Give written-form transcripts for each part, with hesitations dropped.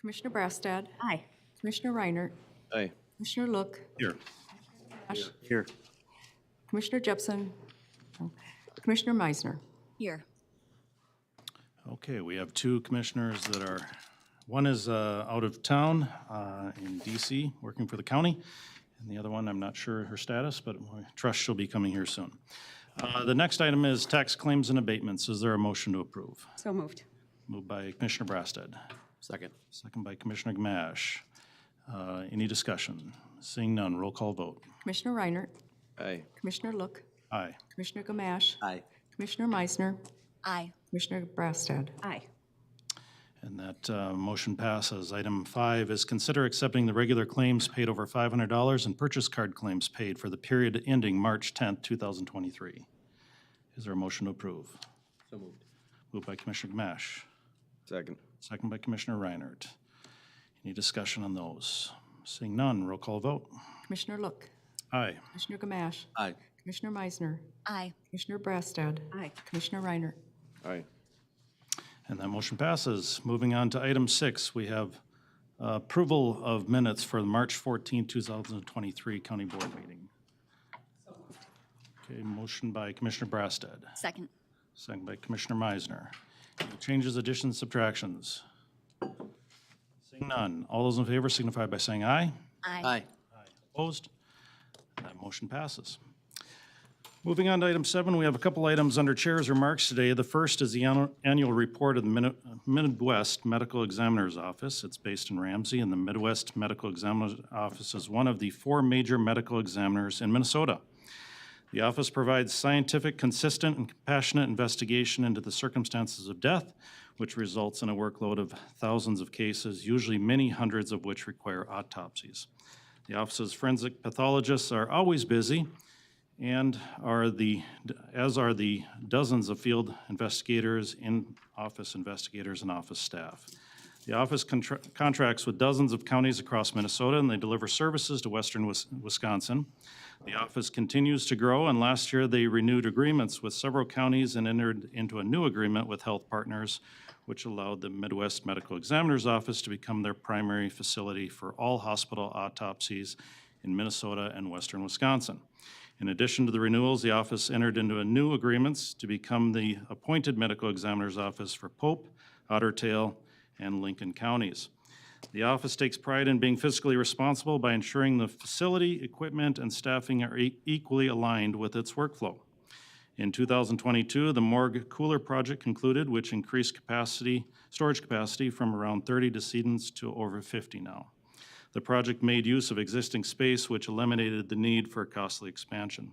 Commissioner Brassad, Aye. Commissioner Reinert, Aye. Commissioner Look, Here. Ash, Here. Commissioner Jepson, Commissioner Meisner. Here. Okay, we have two commissioners that are, one is out of town in DC, working for the county, and the other one, I'm not sure her status, but I trust she'll be coming here soon. The next item is tax claims and abatements. Is there a motion to approve? So moved. Moved by Commissioner Brassad. Second. Second by Commissioner Gamache. Any discussion? Seeing none, roll call vote. Commissioner Reinert, Aye. Commissioner Look, Aye. Commissioner Gamache, Aye. Commissioner Meisner, Aye. Commissioner Brassad. Aye. And that motion passes. Item 5 is consider accepting the regular claims paid over $500 and purchase card claims paid for the period ending March 10th, 2023. Is there a motion to approve? So moved. Moved by Commissioner Gamache. Second. Second by Commissioner Reinert. Any discussion on those? Seeing none, roll call vote. Commissioner Look, Aye. Commissioner Gamache, Aye. Commissioner Meisner, Aye. Commissioner Brassad, Aye. Commissioner Reinert. Aye. And that motion passes. Moving on to item 6, we have approval of minutes for the March 14, 2023 County Board meeting. Okay, motion by Commissioner Brassad, Second. second by Commissioner Meisner. Any changes, additions, subtractions? Seeing none, all those in favor signify by saying aye. Aye. Opposed? That motion passes. Moving on to item 7, we have a couple items under Chair's remarks today. The first is the annual report of the Midwest Medical Examiner's Office. It's based in Ramsey, and the Midwest Medical Examiner's Office is one of the 4 major medical examiners in Minnesota. The office provides scientific, consistent, and compassionate investigation into the circumstances of death, which results in a workload of thousands of cases, usually many hundreds of which require autopsies. The office's forensic pathologists are always busy, and as are the dozens of field investigators, in-office investigators, and office staff. The office contracts with dozens of counties across Minnesota, and they deliver services to western Wisconsin. The office continues to grow, and last year they renewed agreements with several counties and entered into a new agreement with Health Partners, which allowed the Midwest Medical Examiner's Office to become their primary facility for all hospital autopsies in Minnesota and western Wisconsin. In addition to the renewals, the office entered into new agreements to become the appointed medical examiner's office for Pope, Otter Tail, and Lincoln counties. The office takes pride in being fiscally responsible by ensuring the facility, equipment, and staffing are equally aligned with its workflow. In 2022, the morgue cooler project concluded, which increased storage capacity from around 30 decedents to over 50 now. The project made use of existing space, which eliminated the need for a costly expansion.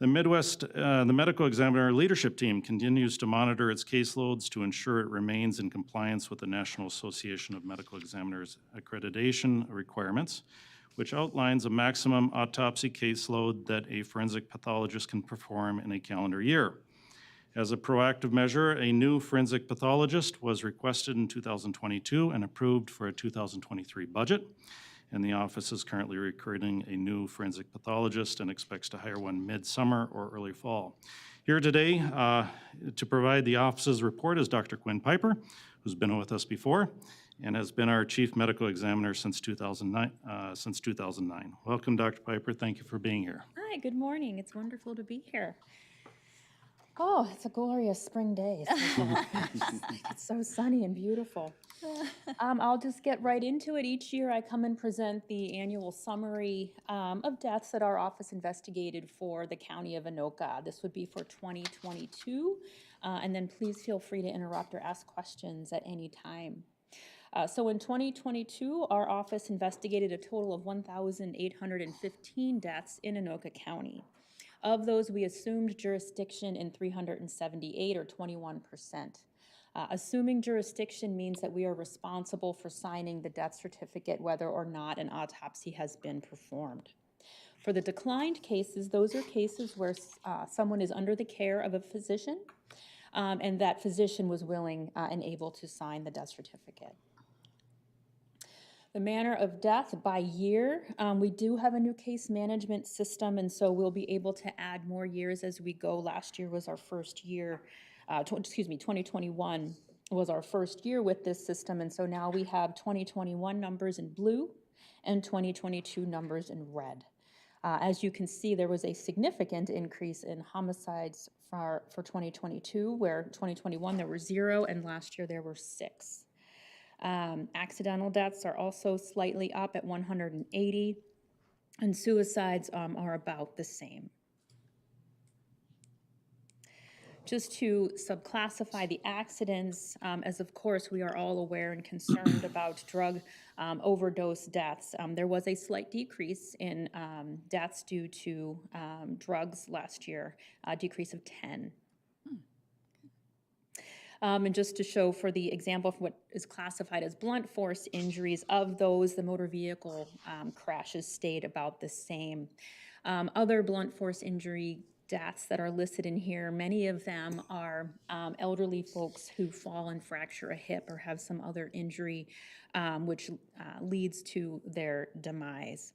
The Medical Examiner Leadership Team continues to monitor its caseloads to ensure it remains in compliance with the National Association of Medical Examiners accreditation requirements, which outlines a maximum autopsy caseload that a forensic pathologist can perform in a calendar year. As a proactive measure, a new forensic pathologist was requested in 2022 and approved for a 2023 budget. And the office is currently recruiting a new forensic pathologist and expects to hire one mid-summer or early fall. Here today to provide the office's report is Dr. Quinn Piper, who's been with us before and has been our chief medical examiner since 2009. Welcome, Dr. Piper. Thank you for being here. Hi, good morning. It's wonderful to be here. Oh, it's a glorious spring day. It's so sunny and beautiful. I'll just get right into it. Each year I come and present the annual summary of deaths that our office investigated for the county of Anoka. This would be for 2022. And then please feel free to interrupt or ask questions at any time. So in 2022, our office investigated a total of 1,815 deaths in Anoka County. Of those, we assumed jurisdiction in 378, or 21%. Assuming jurisdiction means that we are responsible for signing the death certificate whether or not an autopsy has been performed. For the declined cases, those are cases where someone is under the care of a physician, and that physician was willing and able to sign the death certificate. The manner of death by year, we do have a new case management system, and so we'll be able to add more years as we go. Last year was our first year, 2021 was our first year with this system, and so now we have 2021 numbers in blue and 2022 numbers in red. As you can see, there was a significant increase in homicides for 2022, where 2021 there were 0, and last year there were 6. Accidental deaths are also slightly up at 180, and suicides are about the same. Just to subclassify the accidents, as of course we are all aware and concerned about drug overdose deaths, there was a slight decrease in deaths due to drugs last year, a decrease of 10. And just to show for the example of what is classified as blunt force injuries, of those, the motor vehicle crashes stayed about the same. Other blunt force injury deaths that are listed in here, many of them are elderly folks who fall and fracture a hip or have some other injury which leads to their demise.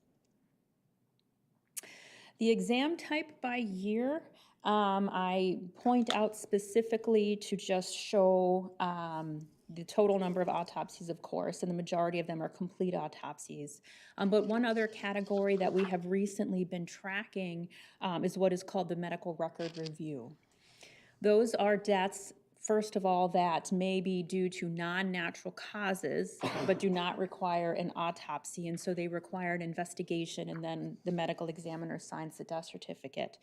The exam type by year, I point out specifically to just show the total number of autopsies, of course, and the majority of them are complete autopsies. But one other category that we have recently been tracking is what is called the medical record review. Those are deaths, first of all, that may be due to non-natural causes, but do not require an autopsy, and so they require an investigation, and then the medical examiner signs the death certificate.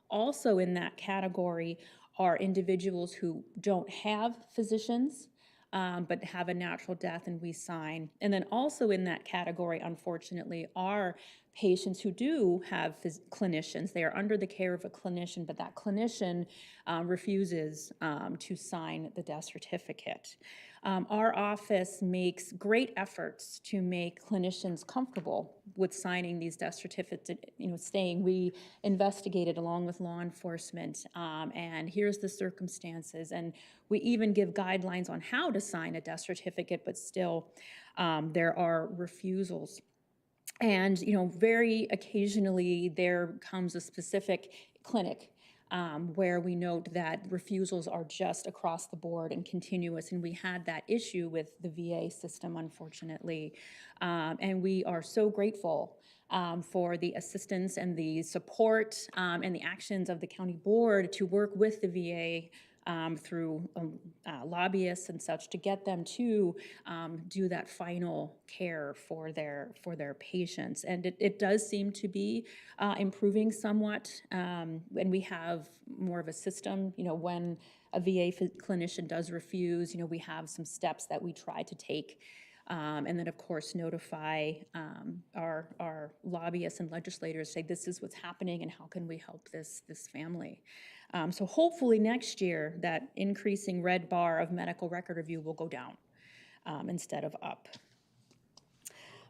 Also in that category are individuals who don't have physicians, but have a natural death, and we sign. And then also in that category, unfortunately, are patients who do have clinicians. They are under the care of a clinician, but that clinician refuses to sign the death certificate. Our office makes great efforts to make clinicians comfortable with signing these death certificates, saying we investigated along with law enforcement, and here's the circumstances. And we even give guidelines on how to sign a death certificate, but still there are refusals. And, very occasionally there comes a specific clinic where we note that refusals are just across the board and continuous, and we had that issue with the VA system, unfortunately. And we are so grateful for the assistance and the support and the actions of the county board to work with the VA through lobbyists and such to get them to do that final care for their patients. And it does seem to be improving somewhat, and we have more of a system. When a VA clinician does refuse, we have some steps that we try to take. And then, of course, notify our lobbyists and legislators, say this is what's happening and how can we help this family. So hopefully next year, that increasing red bar of medical record review will go down instead of up.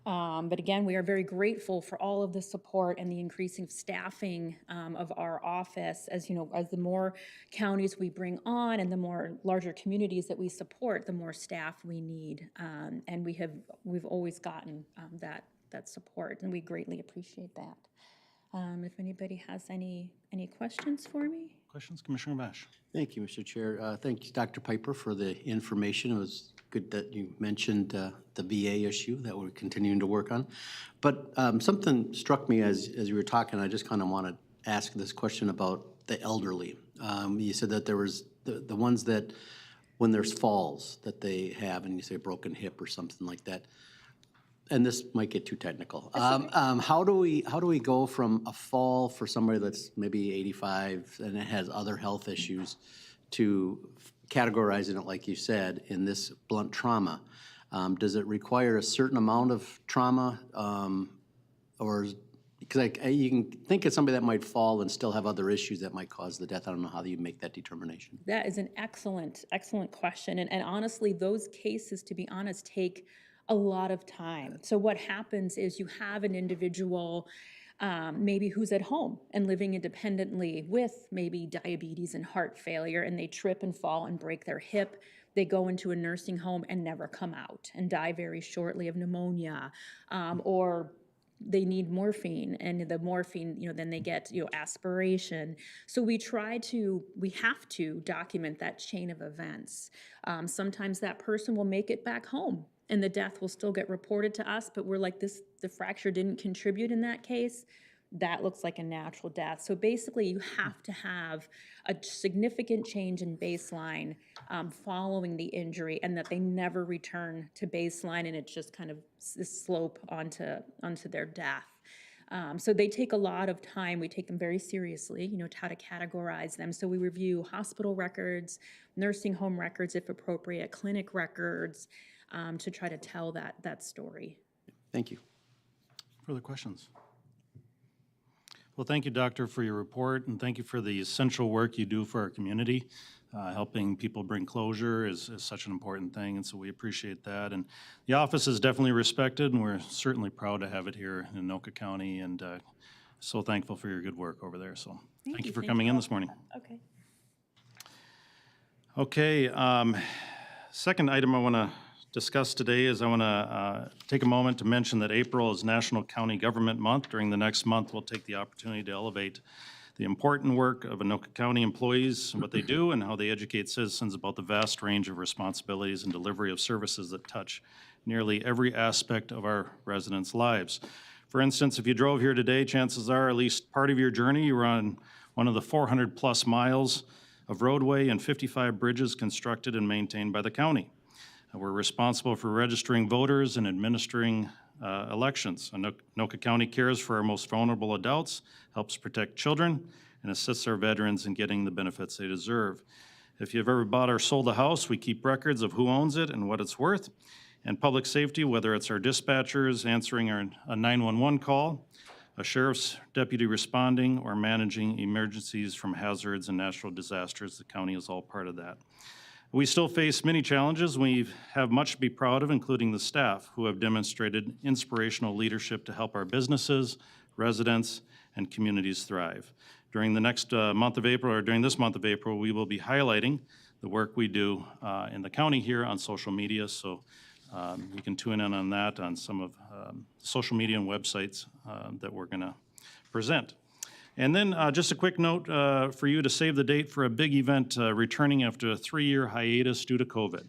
But again, we are very grateful for all of the support and the increasing staffing of our office. As as the more counties we bring on and the more larger communities that we support, the more staff we need. And we've always gotten that support, and we greatly appreciate that. If anybody has any questions for me? Questions, Commissioner Bash? Thank you, Mr. Chair. Thank you, Dr. Piper, for the information. It was good that you mentioned the VA issue that we're continuing to work on. But something struck me as you were talking. I just kind of want to ask this question about the elderly. You said that there was the ones that when there's falls that they have, and you say broken hip or something like that. And this might get too technical. How do we go from a fall for somebody that's maybe 85 and it has other health issues to categorizing it, like you said, in this blunt trauma? Does it require a certain amount of trauma, or because you can think of somebody that might fall and still have other issues that might cause the death? I don't know how you make that determination. That is an excellent question, and honestly, those cases, to be honest, take a lot of time. So what happens is you have an individual maybe who's at home and living independently with maybe diabetes and heart failure, and they trip and fall and break their hip. They go into a nursing home and never come out and die very shortly of pneumonia, or they need morphine, and the morphine, then they get, aspiration. So we have to document that chain of events. Sometimes that person will make it back home and the death will still get reported to us, but we're like, the fracture didn't contribute in that case. That looks like a natural death. So basically, you have to have a significant change in baseline following the injury, and that they never return to baseline, and it's just kind of this slope onto their death. So they take a lot of time. We take them very seriously, how to categorize them. So we review hospital records, nursing home records if appropriate, clinic records, to try to tell that story. Thank you. Further questions? Well, thank you, Doctor, for your report, and thank you for the essential work you do for our community. Helping people bring closure is such an important thing, and so we appreciate that. And the office is definitely respected, and we're certainly proud to have it here in Anoka County, and so thankful for your good work over there. So thank you for coming in this morning. Okay. Okay, second item I want to discuss today is I want to take a moment to mention that April is National County Government Month. During the next month, we'll take the opportunity to elevate the important work of Anoka County employees and what they do and how they educate citizens about the vast range of responsibilities and delivery of services that touch nearly every aspect of our residents' lives. For instance, if you drove here today, chances are at least part of your journey you were on one of the 400-plus miles of roadway and 55 bridges constructed and maintained by the county. We're responsible for registering voters and administering elections. Anoka County cares for our most vulnerable adults, helps protect children, and assists our veterans in getting the benefits they deserve. If you've ever bought or sold a house, we keep records of who owns it and what it's worth. And public safety, whether it's our dispatchers answering a 911 call, a sheriff's deputy responding, or managing emergencies from hazards and natural disasters, the county is all part of that. We still face many challenges. We have much to be proud of, including the staff who have demonstrated inspirational leadership to help our businesses, residents, and communities thrive. During the next month of April, or during this month of April, we will be highlighting the work we do in the county here on social media. So you can tune in on that on some of social media and websites that we're gonna present. And then just a quick note for you to save the date for a big event returning after a 3-year hiatus due to COVID.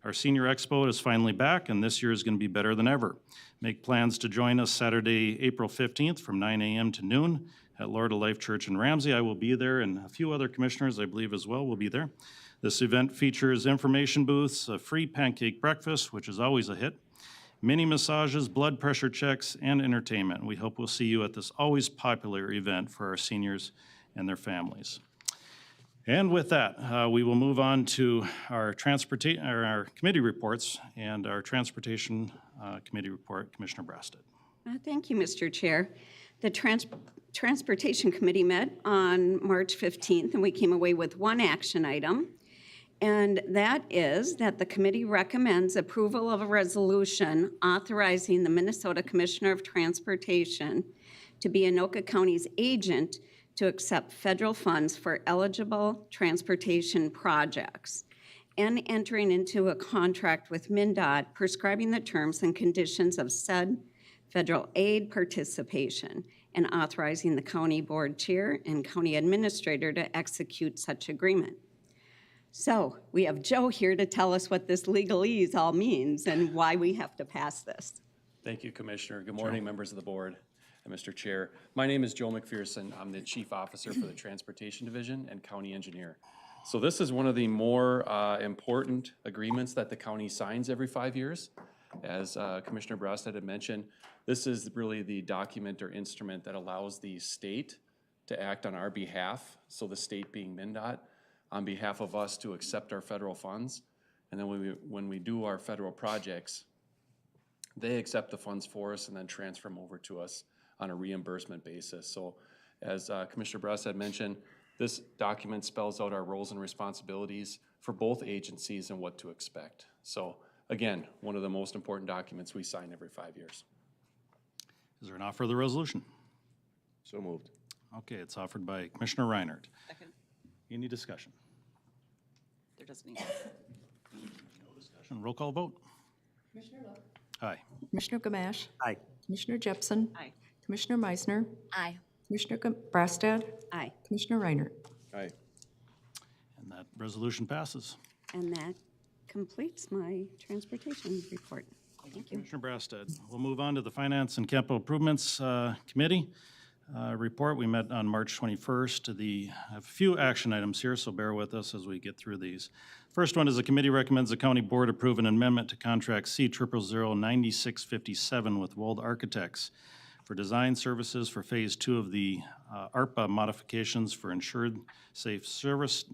Our Senior Expo is finally back, and this year is going to be better than ever. Make plans to join us Saturday, April 15th from 9 a.m. to noon at Lord of Life Church in Ramsey. I will be there, and a few other commissioners, I believe, as well will be there. This event features information booths, a free pancake breakfast, which is always a hit, mini massages, blood pressure checks, and entertainment. We hope we'll see you at this always popular event for our seniors and their families. And with that, we will move on to our committee reports, and our Transportation Committee report, Commissioner Brasted. Thank you, Mr. Chair. The Transportation Committee met on March 15th, and we came away with one action item. And that is that the committee recommends approval of a resolution authorizing the Minnesota Commissioner of Transportation to be Anoka County's agent to accept federal funds for eligible transportation projects and entering into a contract with MnDOT prescribing the terms and conditions of said federal aid participation and authorizing the county board chair and county administrator to execute such agreement. So we have Joe here to tell us what this legalese all means and why we have to pass this. Thank you, Commissioner. Good morning, members of the board and Mr. Chair. My name is Joe McPherson. I'm the Chief Officer for the Transportation Division and County Engineer. So this is one of the more important agreements that the county signs every 5 years. As Commissioner Brasted had mentioned, this is really the document or instrument that allows the state to act on our behalf, so the state being MnDOT, on behalf of us to accept our federal funds. And then when we do our federal projects, they accept the funds for us and then transfer them over to us on a reimbursement basis. So as Commissioner Brass had mentioned, this document spells out our roles and responsibilities for both agencies and what to expect. So again, one of the most important documents we sign every 5 years. Is there an offer of the resolution? So moved. Okay, it's offered by Commissioner Reinhardt. Second. Any discussion? There doesn't need. No discussion. Roll call vote. Commissioner Lowe? Aye. Commissioner Gamache. Aye. Commissioner Jepson. Aye. Commissioner Meisner. Aye. Commissioner Brassad. Aye. Commissioner Reiner. Aye. And that resolution passes. And that completes my transportation report. Thank you. Commissioner Brassad. We'll move on to the Finance and Capital Improvements Committee report. We met on March 21st. I have a few action items here, so bear with us as we get through these. First one is the committee recommends the county board approve an amendment to contract C0009657 with Wold Architects for design services for Phase 2 of the ARPA modifications for insured safe services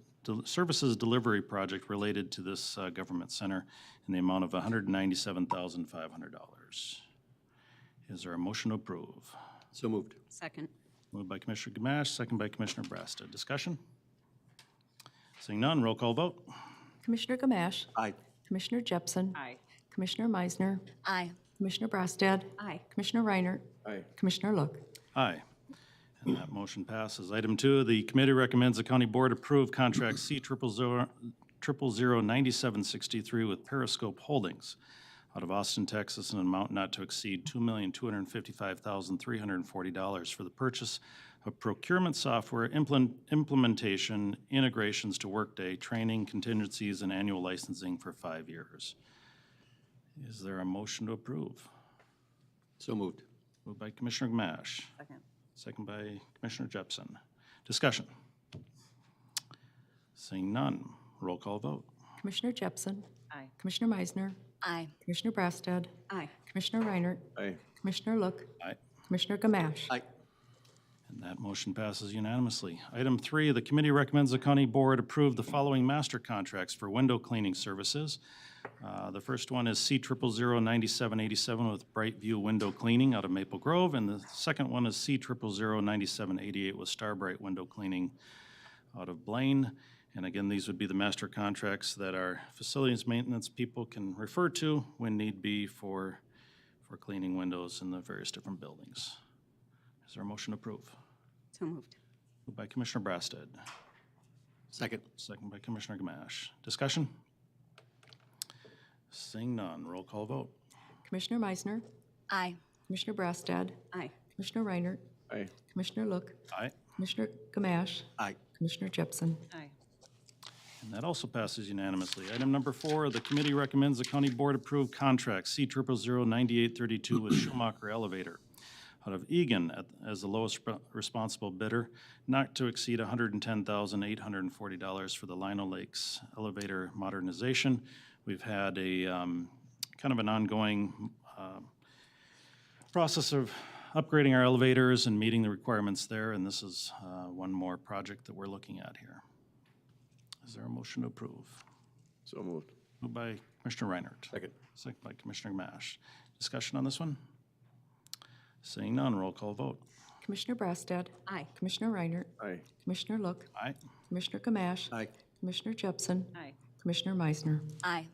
delivery project related to this government center in the amount of $197,500. Is there a motion to approve? So moved. Second. Moved by Commissioner Gamache, second by Commissioner Brassad. Discussion? Seeing none, roll call vote. Commissioner Gamache. Aye. Commissioner Jepson. Aye. Commissioner Meisner. Aye. Commissioner Brassad. Aye. Commissioner Reiner. Aye. Commissioner Look. Aye. And that motion passes. Item 2, the committee recommends the county board approve contract C0009763 with Periscope Holdings out of Austin, Texas, in an amount not to exceed $2,255,340 for the purchase of procurement software, implementation, integrations to Workday, training, contingencies, and annual licensing for 5 years. Is there a motion to approve? So moved. Moved by Commissioner Gamache. Second. Second by Commissioner Jepson. Discussion. Seeing none, roll call vote. Commissioner Jepson. Aye. Commissioner Meisner. Aye. Commissioner Brassad. Aye. Commissioner Reiner. Aye. Commissioner Look. Aye. Commissioner Gamache. Aye. And that motion passes unanimously. Item 3, the committee recommends the county board approve the following master contracts for window cleaning services. The first one is C0009787 with Brightview Window Cleaning out of Maple Grove, and the second one is C0009788 with Starbright Window Cleaning out of Blaine. And again, these would be the master contracts that our facilities maintenance people can refer to when need be for cleaning windows in the various different buildings. Is there a motion to approve? So moved. Moved by Commissioner Brassad, Second. second by Commissioner Gamache. Discussion? Seeing none, roll call vote. Commissioner Meisner. Aye. Commissioner Brassad. Aye. Commissioner Reiner. Aye. Commissioner Look. Aye. Commissioner Gamache. Aye. Commissioner Jepson. Aye. And that also passes unanimously. Item number 4, the committee recommends the county board approve contract C0009832 with Schumacher Elevator out of Egan as the lowest responsible bidder, not to exceed $110,840 for the Lino Lakes elevator modernization. We've had a kind of an ongoing process of upgrading our elevators and meeting the requirements there, and this is one more project that we're looking at here. Is there a motion to approve? So moved. Moved by Commissioner Reinert. Second. Second by Commissioner Gamache. Discussion on this one? Seeing none, roll call vote. Commissioner Brassad. Aye. Commissioner Reiner. Aye. Commissioner Look. Aye. Commissioner Gamache. Aye. Commissioner Jepson. Aye. Commissioner Meisner. Aye.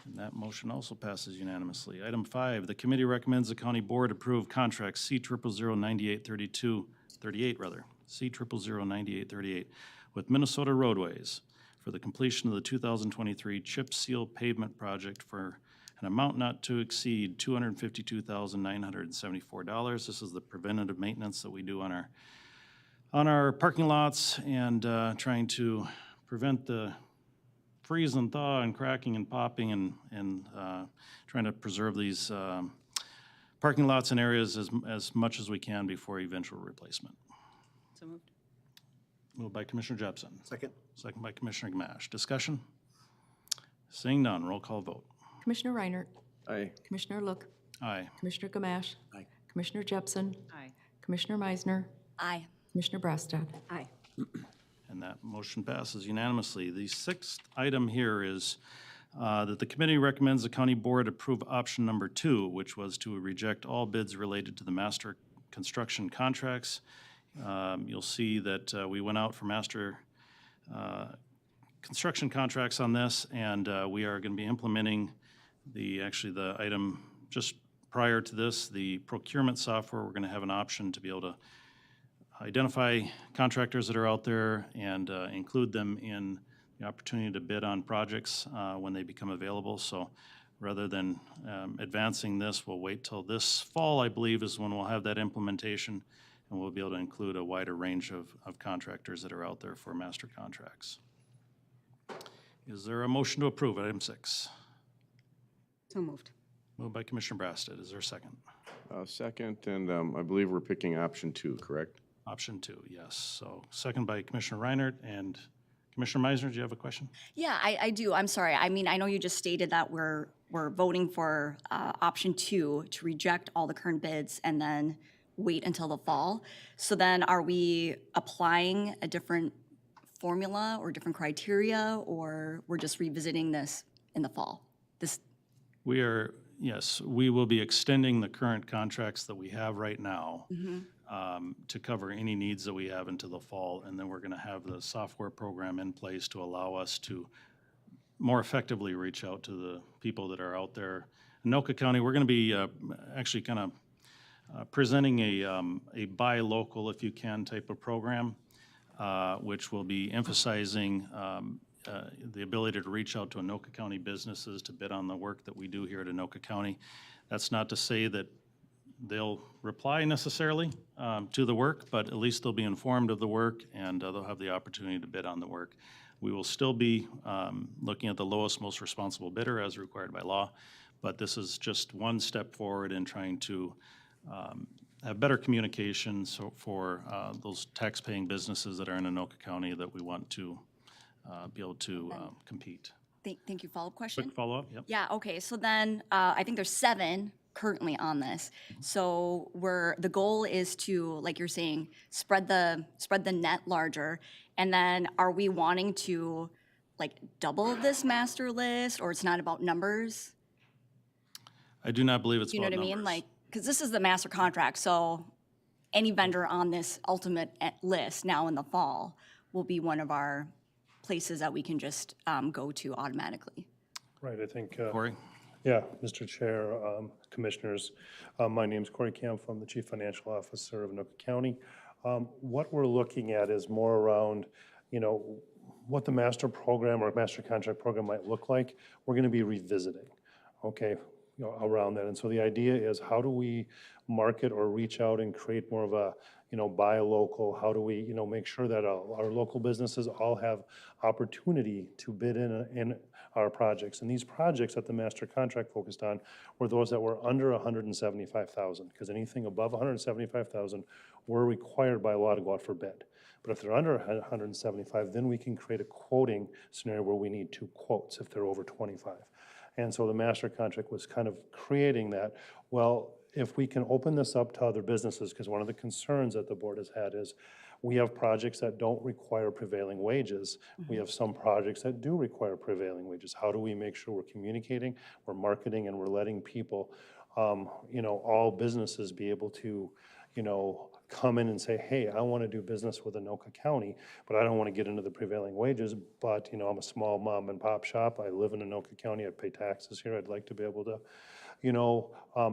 And that motion also passes unanimously. Item 5, the committee recommends the county board approve contract C0009838 with Minnesota Roadways for the completion of the 2023 chip seal pavement project for an amount not to exceed $252,974. This is the preventative maintenance that we do on our parking lots and trying to prevent the freeze and thaw and cracking and popping and trying to preserve these parking lots and areas as much as we can before eventual replacement. So moved. Moved by Commissioner Jepson, Second. second by Commissioner Gamache. Discussion? Seeing none, roll call vote. Commissioner Reiner. Aye. Commissioner Look. Aye. Commissioner Gamache. Aye. Commissioner Jepson. Aye. Commissioner Meisner. Aye. Commissioner Brassad. Aye. And that motion passes unanimously. The 6th item here is that the committee recommends the county board approve option number 2, which was to reject all bids related to the master construction contracts. You'll see that we went out for master construction contracts on this, and we are going to be implementing the item just prior to this, the procurement software. We're going to have an option to be able to identify contractors that are out there and include them in the opportunity to bid on projects when they become available. So rather than advancing this, we'll wait till this fall, I believe, is when we'll have that implementation, and we'll be able to include a wider range of contractors that are out there for master contracts. Is there a motion to approve item 6? So moved. Moved by Commissioner Brasted. Is there a second? Second, and I believe we're picking option 2, correct? Option 2, yes. So second by Commissioner Reinert, and Commissioner Meisner, do you have a question? Yeah, I do. I'm sorry. I mean, I know you just stated that we're voting for option 2 to reject all the current bids and then wait until the fall. So then are we applying a different formula or different criteria, or we're just revisiting this in the fall? We are, yes, we will be extending the current contracts that we have right now to cover any needs that we have into the fall, and then we're going to have the software program in place to allow us to more effectively reach out to the people that are out there. In Anoka County, we're going to be actually kind of presenting a buy local if you can type of program, which will be emphasizing the ability to reach out to Anoka County businesses to bid on the work that we do here at Anoka County. That's not to say that they'll reply necessarily to the work, but at least they'll be informed of the work, and they'll have the opportunity to bid on the work. We will still be looking at the lowest, most responsible bidder as required by law, but this is just one step forward in trying to have better communication for those tax-paying businesses that are in Anoka County that we want to be able to compete. Thank you. Follow-up question? Quick follow-up, yep. Yeah, okay, so then I think there's 7 currently on this. So the goal is to, like you're saying, spread the net larger. And then are we wanting to like double this master list, or it's not about numbers? I do not believe it's You know about what I mean? numbers. Like, because this is the master contract, so any vendor on this ultimate list now in the fall will be one of our places that we can just go to automatically. Right, I think, Corey? yeah, Mr. Chair, Commissioners, my name's Corey Camp. I'm the Chief Financial Officer of Anoka County. What we're looking at is more around, what the master program or master contract program might look like. We're going to be revisiting, okay, around that. And so the idea is, how do we market or reach out and create more of a, buy local? How do we, make sure that our local businesses all have opportunity to bid in our projects? And these projects that the master contract focused on were those that were under 175,000, because anything above 175,000 were required by law to go out for bid. But if they're under 175, then we can create a quoting scenario where we need 2 quotes if they're over 25. And so the master contract was kind of creating that. Well, if we can open this up to other businesses, because one of the concerns that the board has had is we have projects that don't require prevailing wages. We have some projects that do require prevailing wages. How do we make sure we're communicating, we're marketing, and we're letting people, all businesses be able to, come in and say, hey, I want to do business with Anoka County, but I don't want to get into the prevailing wages, but, I'm a small mom and pop shop. I live in Anoka County. I pay taxes here. I'd like to be able to,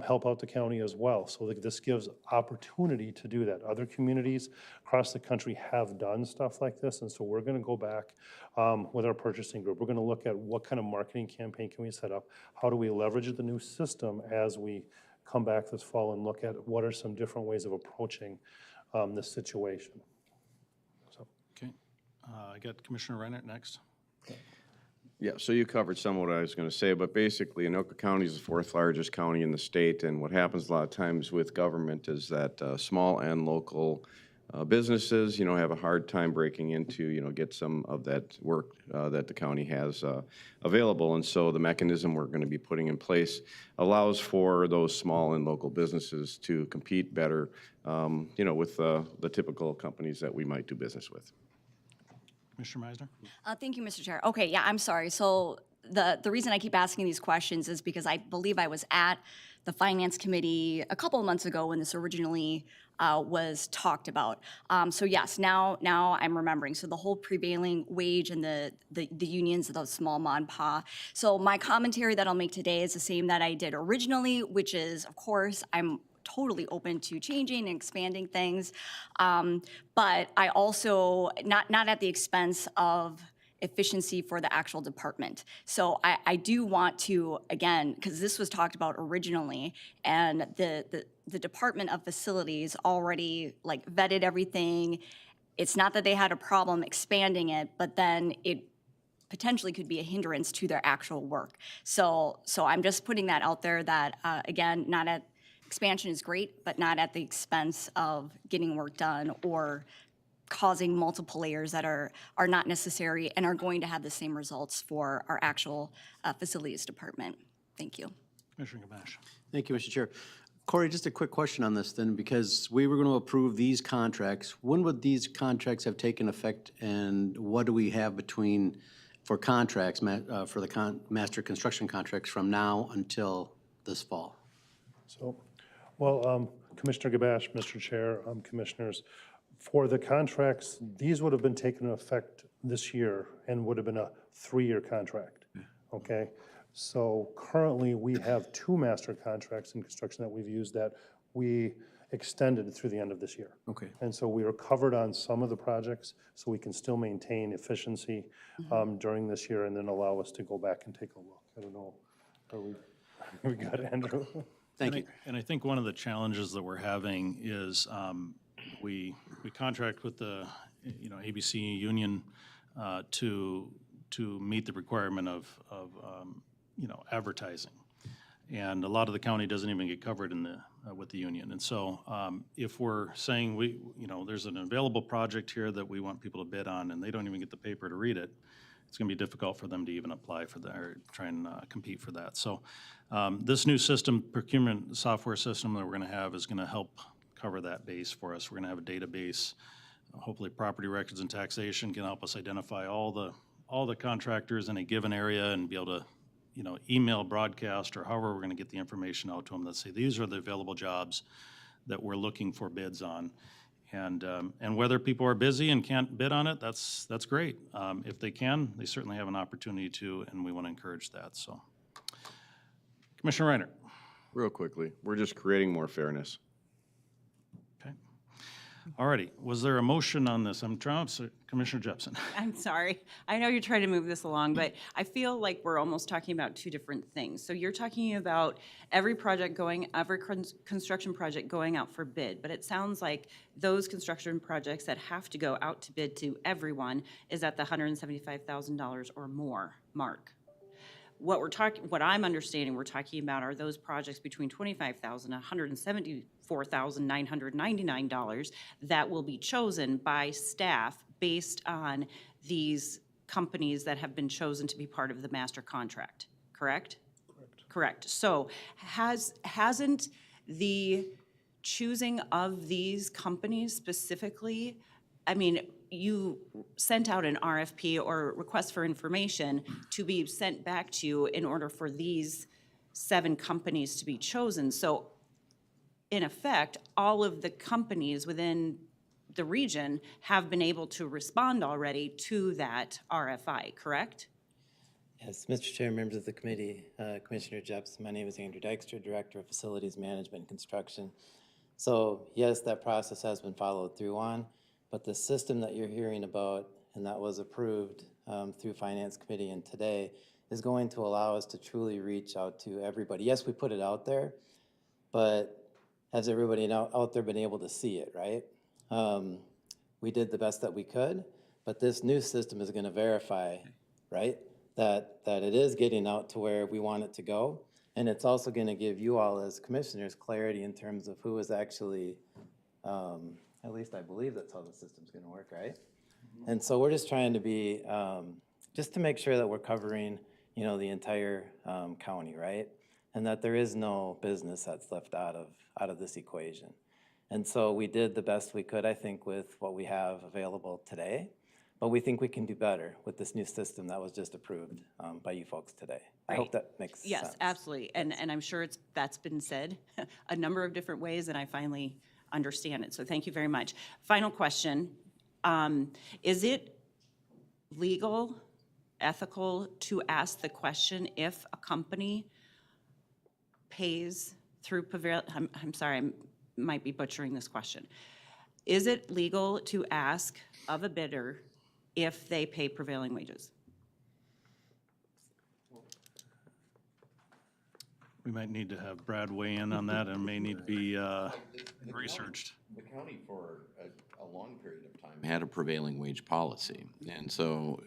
help out the county as well. So this gives opportunity to do that. Other communities across the country have done stuff like this, and so we're going to go back with our purchasing group. We're going to look at what kind of marketing campaign can we set up? How do we leverage the new system as we come back this fall and look at what are some different ways of approaching this situation? So. Okay. I got Commissioner Reinert next. Yeah, so you covered some of what I was going to say, but basically, Anoka County is the 4th largest county in the state, and what happens a lot of times with government is that small and local businesses, have a hard time breaking into, get some of that work that the county has available. And so the mechanism we're going to be putting in place allows for those small and local businesses to compete better, with the typical companies that we might do business with. Commissioner Meisner? Thank you, Mr. Chair. Okay, yeah, I'm sorry. So the reason I keep asking these questions is because I believe I was at the Finance Committee a couple of months ago when this originally was talked about. So yes, now I'm remembering. So the whole prevailing wage and the unions of the small mom and pop. So my commentary that I'll make today is the same that I did originally, which is, of course, I'm totally open to changing and expanding things. But I also, not at the expense of efficiency for the actual department. So I do want to, again, because this was talked about originally, and the Department of Facilities already like vetted everything. It's not that they had a problem expanding it, but then it potentially could be a hindrance to their actual work. So I'm just putting that out there that, again, expansion is great, but not at the expense of getting work done or causing multiple layers that are not necessary and are going to have the same results for our actual facilities department. Thank you. Commissioner Gamache. Thank you, Mr. Chair. Corey, just a quick question on this then, because we were going to approve these contracts. When would these contracts have taken effect, and what do we have for contracts, for the master construction contracts from now until this fall? So, well, Commissioner Gabash, Mr. Chair, Commissioners, for the contracts, these would have been taken into effect this year and would have been a 3-year contract, okay? So currently, we have 2 master contracts in construction that we've used that we extended through the end of this year. Okay. And so we are covered on some of the projects, so we can still maintain efficiency during this year and then allow us to go back and take a look. I don't know, we got Andrew? Thank you. And I think one of the challenges that we're having is we contract with the, ABC union to meet the requirement of advertising. And a lot of the county doesn't even get covered in with the union. And so if we're saying there's an available project here that we want people to bid on and they don't even get the paper to read it, it's going to be difficult for them to even apply for that or try and compete for that. So this new system, procurement software system that we're going to have is going to help cover that base for us. We're going to have a database. Hopefully property records and taxation can help us identify all the contractors in a given area and be able to email, broadcast, or however we're going to get the information out to them that say, these are the available jobs that we're looking for bids on. And whether people are busy and can't bid on it, that's great. If they can, they certainly have an opportunity to, and we want to encourage that, so. Commissioner Reiner. Real quickly, we're just creating more fairness. Okay. All righty, was there a motion on this? I'm trying, Commissioner Jepson. I'm sorry. I know you're trying to move this along, but I feel like we're almost talking about 2 different things. So you're talking about every construction project going out for bid, but it sounds like those construction projects that have to go out to bid to everyone is at the $175,000 or more mark. What I'm understanding we're talking about are those projects between $25,000 and $174,999 that will be chosen by staff based on these companies that have been chosen to be part of the master contract, correct? Correct. So hasn't the choosing of these companies specifically, you sent out an RFP or request for information to be sent back to you in order for these 7 companies to be chosen. So in effect, all of the companies within the region have been able to respond already to that RFI, correct? Yes, Mr. Chair, members of the committee, Commissioner Jepson, my name is Andrew Dykstra, Director of Facilities Management and Construction. So yes, that process has been followed through on, but the system that you're hearing about and that was approved through Finance Committee and today is going to allow us to truly reach out to everybody. Yes, we put it out there, but has everybody out there been able to see it, right? We did the best that we could, but this new system is going to verify, right, that it is getting out to where we want it to go. And it's also going to give you all as commissioners clarity in terms of who is actually, at least I believe that's how the system's going to work, right? And so we're just trying to be, just to make sure that we're covering, the entire county, right? And that there is no business that's left out of this equation. And so we did the best we could, I think, with what we have available today. But we think we can do better with this new system that was just approved by you folks today. I hope that makes sense. Yes, absolutely. And I'm sure that's been said a number of different ways, and I finally understand it. So thank you very much. Final question. Is it legal, ethical to ask the question if a company pays through Pavilion? I'm sorry, I might be butchering this question. Is it legal to ask of a bidder if they pay prevailing wages. We might need to have Brad weigh in on that and may need to be researched. The county for a long period of time had a prevailing wage policy. And so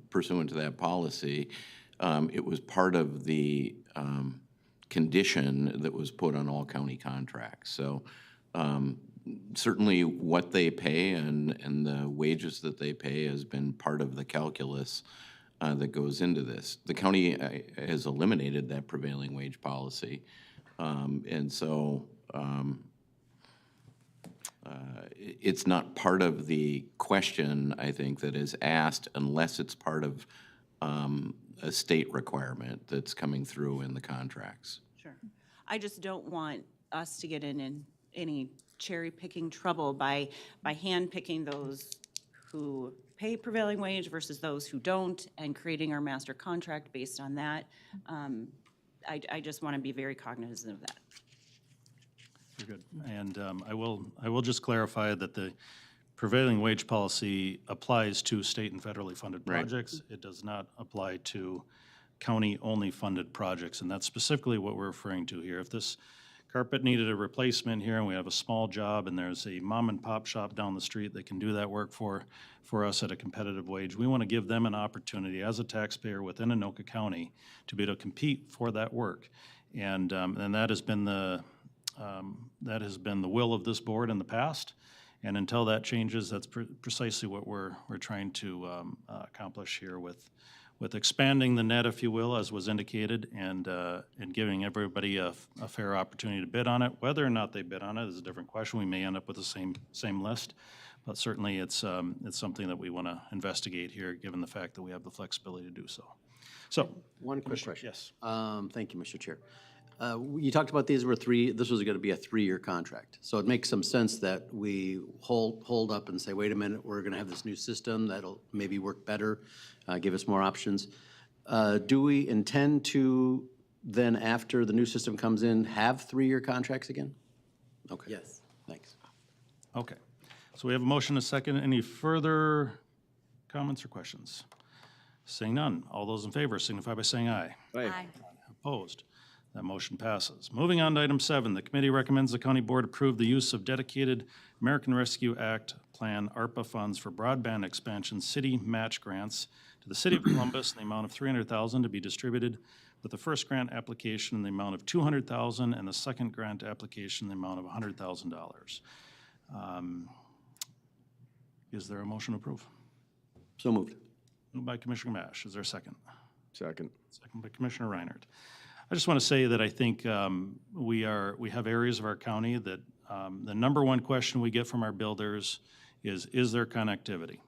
pursuant to that policy, it was part of the condition that was put on all county contracts. So certainly what they pay and the wages that they pay has been part of the calculus that goes into this. The county has eliminated that prevailing wage policy. And so it's not part of the question, I think, that is asked unless it's part of a state requirement that's coming through in the contracts. Sure. I just don't want us to get in any cherry-picking trouble by hand-picking those who pay prevailing wage versus those who don't, and creating our master contract based on that. I just want to be very cognizant of that. You're good. And I will just clarify that the prevailing wage policy applies to state and federally funded projects. It does not apply to county-only funded projects, and that's specifically what we're referring to here. If this carpet needed a replacement here and we have a small job and there's a mom and pop shop down the street that can do that work for us at a competitive wage, we want to give them an opportunity as a taxpayer within Anoka County to be able to compete for that work. And that has been the will of this board in the past. And until that changes, that's precisely what we're trying to accomplish here with expanding the net, if you will, as was indicated, and giving everybody a fair opportunity to bid on it. Whether or not they bid on it is a different question. We may end up with the same list, but certainly it's something that we want to investigate here, given the fact that we have the flexibility to do so. So, One quick question. yes. Thank you, Mr. Chair. You talked about this was going to be a 3-year contract. So it makes some sense that we hold up and say, wait a minute, we're going to have this new system that'll maybe work better, give us more options. Do we intend to then, after the new system comes in, have 3-year contracts again? Okay. Yes. Thanks. Okay. So we have a motion, a second. Any further comments or questions? Seeing none. All those in favor signify by saying aye. Aye. Opposed? That motion passes. Moving on to item 7, the committee recommends the county board approve the use of dedicated American Rescue Act Plan ARPA funds for broadband expansion city match grants to the city of Columbus in the amount of $300,000 to be distributed, with the first grant application in the amount of $200,000 and the second grant application in the amount of $100,000. Is there a motion to approve? So moved. Moved by Commissioner Mash. Is there a second? Second. Second by Commissioner Reinhardt. I just want to say that I think we have areas of our county that the number one question we get from our builders is there connectivity?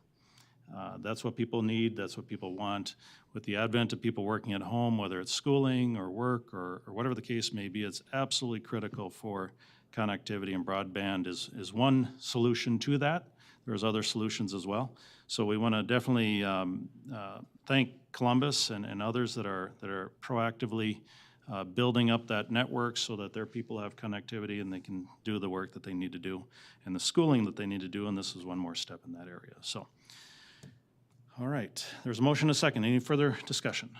That's what people need, that's what people want. With the advent of people working at home, whether it's schooling or work or whatever the case may be, it's absolutely critical for connectivity, and broadband is one solution to that. There's other solutions as well. So we want to definitely thank Columbus and others that are proactively building up that network so that their people have connectivity and they can do the work that they need to do and the schooling that they need to do, and this is one more step in that area. So, all right, there's a motion, a second. Any further discussion?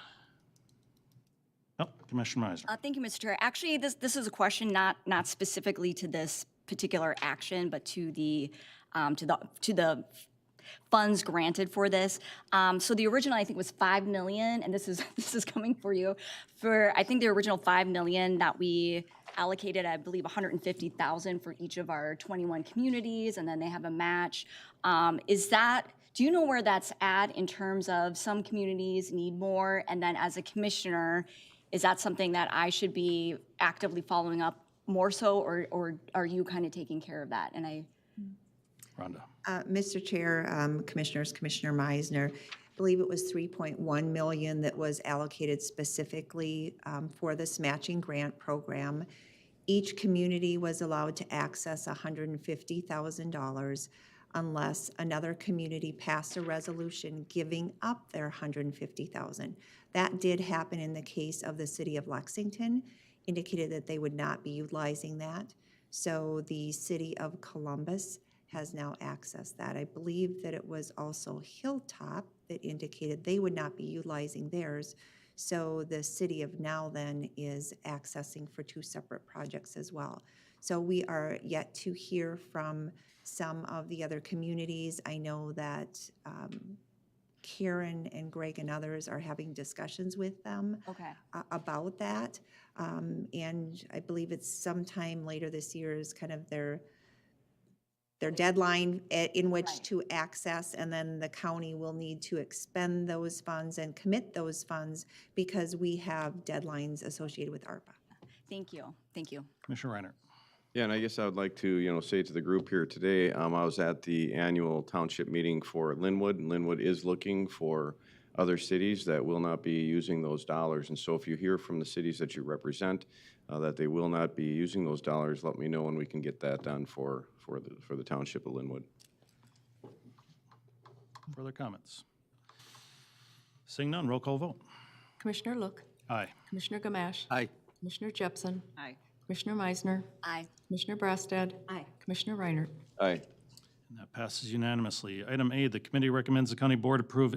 Oh, Commissioner Meisner. Thank you, Mr. Chair. Actually, this is a question not specifically to this particular action, but to the funds granted for this. So the original, I think, was $5 million, and this is coming for you. For, I think, the original $5 million that we allocated, I believe, $150,000 for each of our 21 communities, and then they have a match. Do you know where that's at in terms of some communities need more? And then as a commissioner, is that something that I should be actively following up more so, or are you kind of taking care of that? And Rhonda. Mr. Chair, Commissioners, Commissioner Meisner, I believe it was $3.1 million that was allocated specifically for this matching grant program. Each community was allowed to access $150,000 unless another community passed a resolution giving up their $150,000. That did happen in the case of the city of Lexington, indicated that they would not be utilizing that. So the city of Columbus has now accessed that. I believe that it was also Hilltop that indicated they would not be utilizing theirs. So the city of Now then is accessing for 2 separate projects as well. So we are yet to hear from some of the other communities. I know that Karen and Greg and others are having discussions with them Okay. about that. And I believe it's sometime later this year is kind of their deadline in which to access, and then the county will need to expend those funds and commit those funds because we have deadlines associated with ARPA. Thank you. Thank you. Commissioner Reiner. Yeah, and I guess I would like to, say to the group here today, I was at the annual township meeting for Linwood, and Linwood is looking for other cities that will not be using those dollars. And so if you hear from the cities that you represent that they will not be using those dollars, let me know and we can get that done for the township of Linwood. Further comments? Seeing none, roll call vote. Commissioner Look, Aye. Commissioner Gamache, Aye. Commissioner Jepson, Aye. Commissioner Meisner, Aye. Commissioner Brassad, Aye. Commissioner Reiner. Aye. And that passes unanimously. Item A, the committee recommends the county board approve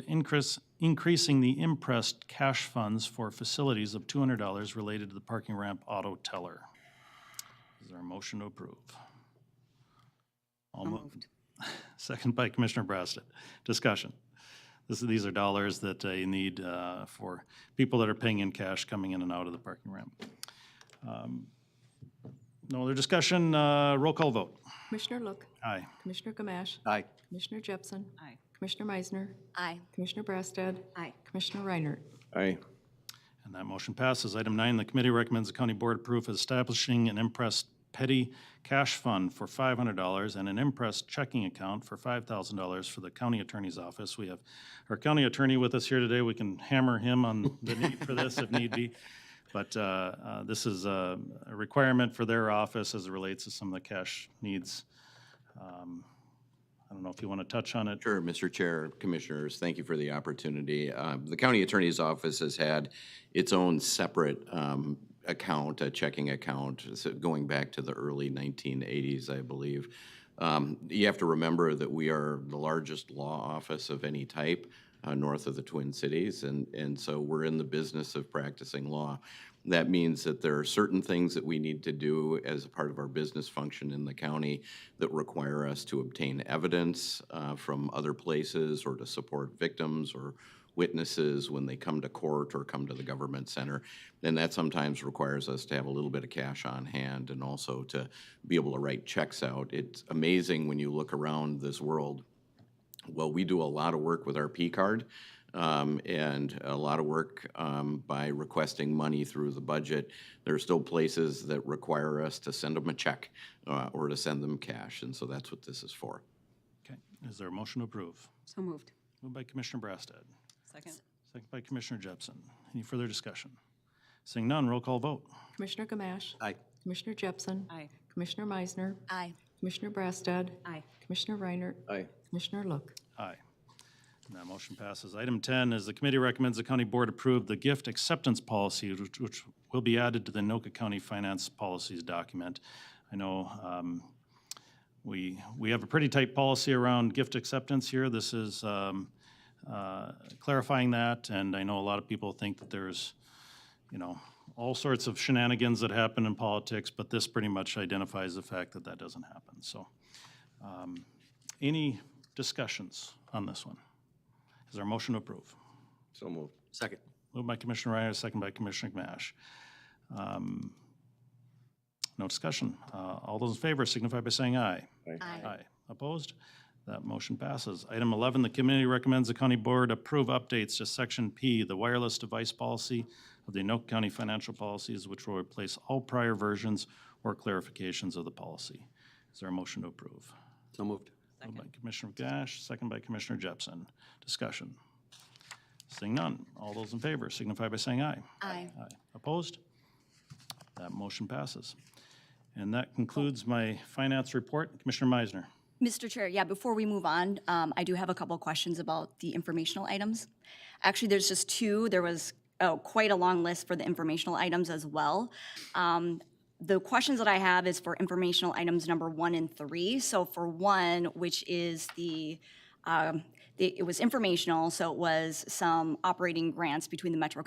increasing the impressed cash funds for facilities of $200 related to the parking ramp auto teller. Is there a motion to approve? Moved. Second by Commissioner Brassad. Discussion. These are dollars that you need for people that are paying in cash coming in and out of the parking ramp. No other discussion, roll call vote. Commissioner Look, Aye. Commissioner Gamache, Aye. Commissioner Jepson, Aye. Commissioner Meisner, Aye. Commissioner Brassad, Aye. Commissioner Reiner. Aye. And that motion passes. Item 9, the committee recommends the county board approve establishing an impressed petty cash fund for $500 and an impressed checking account for $5,000 for the county attorney's office. We have our county attorney with us here today. We can hammer him on the need for this if need be. But this is a requirement for their office as it relates to some of the cash needs. I don't know if you want to touch on it. Sure, Mr. Chair, Commissioners, thank you for the opportunity. The County Attorney's Office has had its own separate account, a checking account, going back to the early 1980s, I believe. You have to remember that we are the largest law office of any type north of the Twin Cities, and so we're in the business of practicing law. That means that there are certain things that we need to do as a part of our business function in the county that require us to obtain evidence from other places or to support victims or witnesses when they come to court or come to the government center. And that sometimes requires us to have a little bit of cash on hand and also to be able to write checks out. It's amazing when you look around this world. Well, we do a lot of work with our P-card and a lot of work by requesting money through the budget. There are still places that require us to send them a check or to send them cash, and so that's what this is for. Okay, is there a motion to approve? So moved. Moved by Commissioner Brassad, Second. second by Commissioner Jepson. Any further discussion? Seeing none, roll call vote. Commissioner Gamache, Aye. Commissioner Jepson, Aye. Commissioner Meisner, Aye. Commissioner Brassad, Aye. Commissioner Reiner, Aye. Commissioner Look. Aye. And that motion passes. Item 10 is the committee recommends the county board approve the gift acceptance policy, which will be added to the Anoka County Finance Policies document. I know we have a pretty tight policy around gift acceptance here. This is clarifying that, and I know a lot of people think that there's, all sorts of shenanigans that happen in politics, but this pretty much identifies the fact that that doesn't happen. So, any discussions on this one? Is there a motion to approve? So moved. Second. Moved by Commissioner Reiner, second by Commissioner Gamache. No discussion. All those in favor signify by saying aye. Aye. Opposed? That motion passes. Item 11, the committee recommends the county board approve updates to Section P, the wireless device policy of the Anoka County Financial Policies, which will replace all prior versions or clarifications of the policy. Is there a motion to approve? So moved. Moved by Commissioner Gash, second by Commissioner Jepson. Discussion. Seeing none. All those in favor signify by saying aye. Aye. Opposed? That motion passes. And that concludes my finance report. Commissioner Meisner. Mr. Chair, yeah, before we move on, I do have a couple of questions about the informational items. Actually, there's just two. There was quite a long list for the informational items as well. the questions that I have is for informational items number 1 and 3. So for 1, which is it was informational, so it was some operating grants between the Metro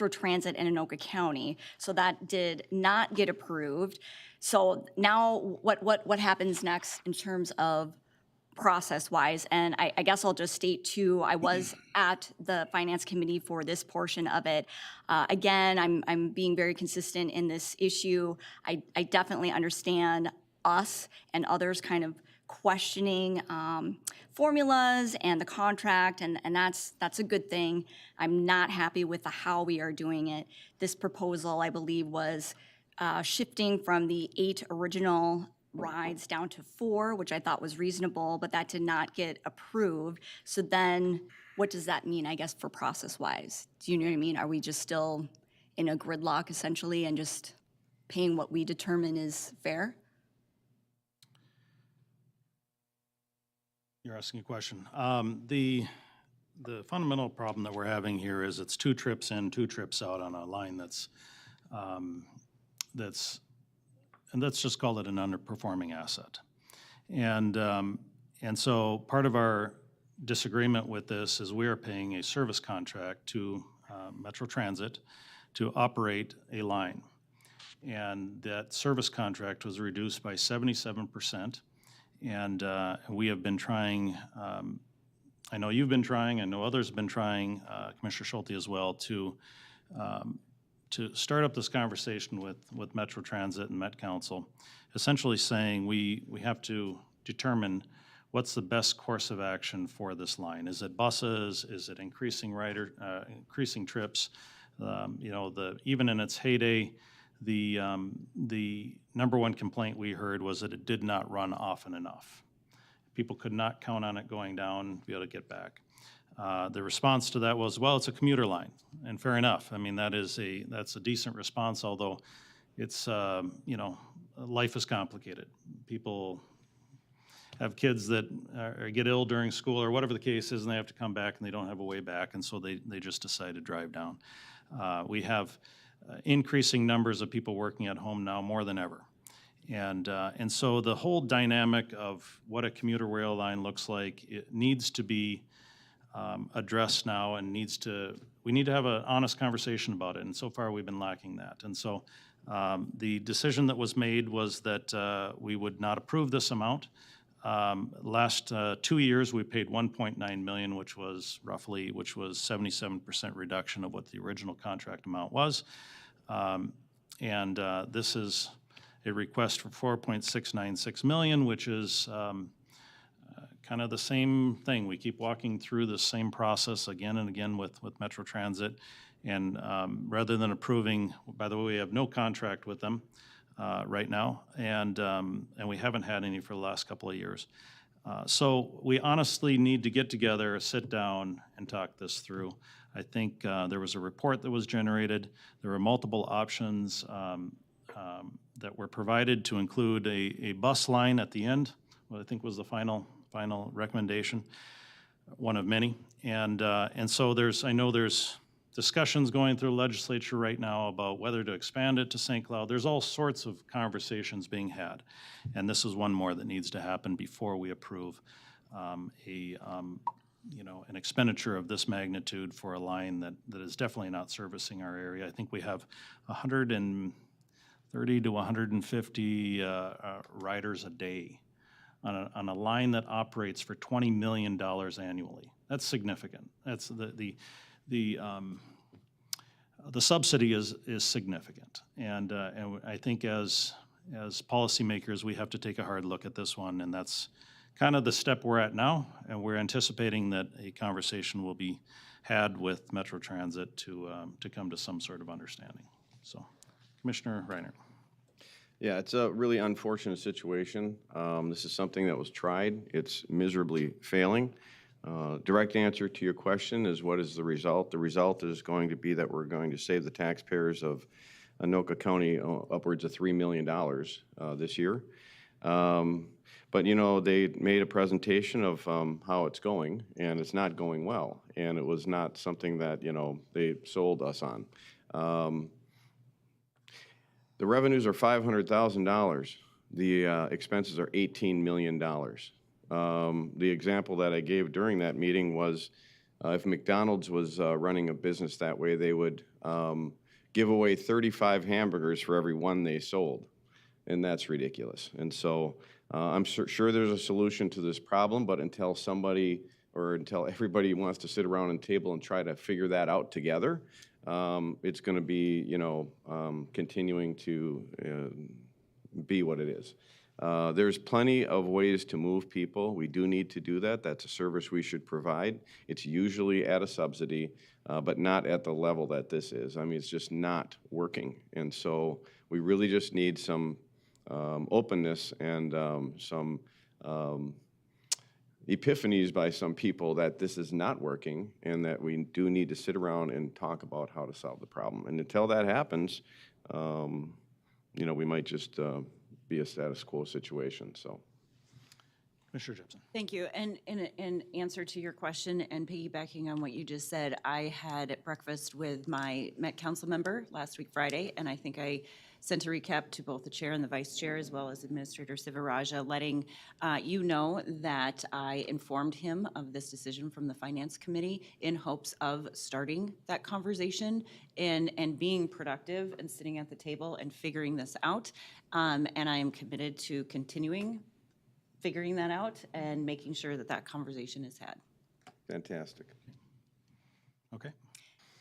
Transit and Anoka County. So that did not get approved. So now what happens next in terms of process-wise? And I guess I'll just state too, I was at the Finance Committee for this portion of it. Again, I'm being very consistent in this issue. I definitely understand us and others kind of questioning formulas and the contract, and that's a good thing. I'm not happy with how we are doing it. This proposal, I believe, was shifting from the 8 original rides down to 4, which I thought was reasonable, but that did not get approved. So then what does that mean, I guess, for process-wise? Do you know what I mean? Are we just still in a gridlock essentially and just paying what we determine is fair? You're asking a question. The fundamental problem that we're having here is it's 2 trips in, 2 trips out on a line and let's just call it an underperforming asset. And so part of our disagreement with this is we are paying a service contract to Metro Transit to operate a line. And that service contract was reduced by 77%. And we have been trying, I know you've been trying, I know others have been trying, Commissioner Schulte as well, to start up this conversation with Metro Transit and Met Council, essentially saying we have to determine what's the best course of action for this line. Is it buses? Is it increasing increasing trips? Even in its heyday, the number one complaint we heard was that it did not run often enough. People could not count on it going down to be able to get back. The response to that was, well, it's a commuter line, and fair enough. I mean, that's a decent response, although it's, life is complicated. People have kids that get ill during school or whatever the case is, and they have to come back and they don't have a way back, and so they just decide to drive down. We have increasing numbers of people working at home now more than ever. And so the whole dynamic of what a commuter rail line looks like, it needs to be addressed now, and we need to have an honest conversation about it, and so far we've been lacking that. And so the decision that was made was that we would not approve this amount. Last 2 years, we paid $1.9 million, which was 77% reduction of what the original contract amount was. This is a request for $4.696 million, which is kind of the same thing. We keep walking through the same process again and again with Metro Transit. And rather than approving, by the way, we have no contract with them right now, and we haven't had any for the last couple of years. So we honestly need to get together, sit down, and talk this through. I think there was a report that was generated. There were multiple options that were provided to include a bus line at the end, what I think was the final recommendation, one of many. And so I know there's discussions going through the legislature right now about whether to expand it to St. Cloud. There's all sorts of conversations being had, and this is one more that needs to happen before we approve an expenditure of this magnitude for a line that is definitely not servicing our area. I think we have 130 to 150 riders a day on a line that operates for $20 million annually. That's significant. That's the subsidy is significant, and I think as policymakers we have to take a hard look at this one, and that's kind of the step we're at now, and we're anticipating that a conversation will be had with Metro Transit to come to some sort of understanding. So, Commissioner Reiner. Yeah, it's a really unfortunate situation. This is something that was tried. It's miserably failing. Direct answer to your question is, what is the result? The result is going to be that we're going to save the taxpayers of Anoka County upwards of $3 million this year. But, they made a presentation of how it's going, and it's not going well. And it was not something that, they sold us on. The revenues are $500,000. The expenses are $18 million. The example that I gave during that meeting was if McDonald's was running a business that way, they would give away 35 hamburgers for every one they sold. And that's ridiculous. And so I'm sure there's a solution to this problem, but until somebody or until everybody wants to sit around a table and try to figure that out together, it's going to be, continuing to be what it is. There's plenty of ways to move people. We do need to do that. That's a service we should provide. It's usually at a subsidy, but not at the level that this is. I mean, it's just not working. And so we really just need some openness and some epiphanies by some people that this is not working and that we do need to sit around and talk about how to solve the problem. And until that happens, we might just be a status quo situation, so. Commissioner Jepson. Thank you. And in answer to your question and piggybacking on what you just said, I had breakfast with my Met Council member last week Friday, and I think I sent a recap to both the chair and the vice chair, as well as Administrator Sivaraja, letting you know that I informed him of this decision from the Finance Committee in hopes of starting that conversation and being productive and sitting at the table and figuring this out. And I am committed to continuing figuring that out and making sure that that conversation is had. Fantastic. Okay.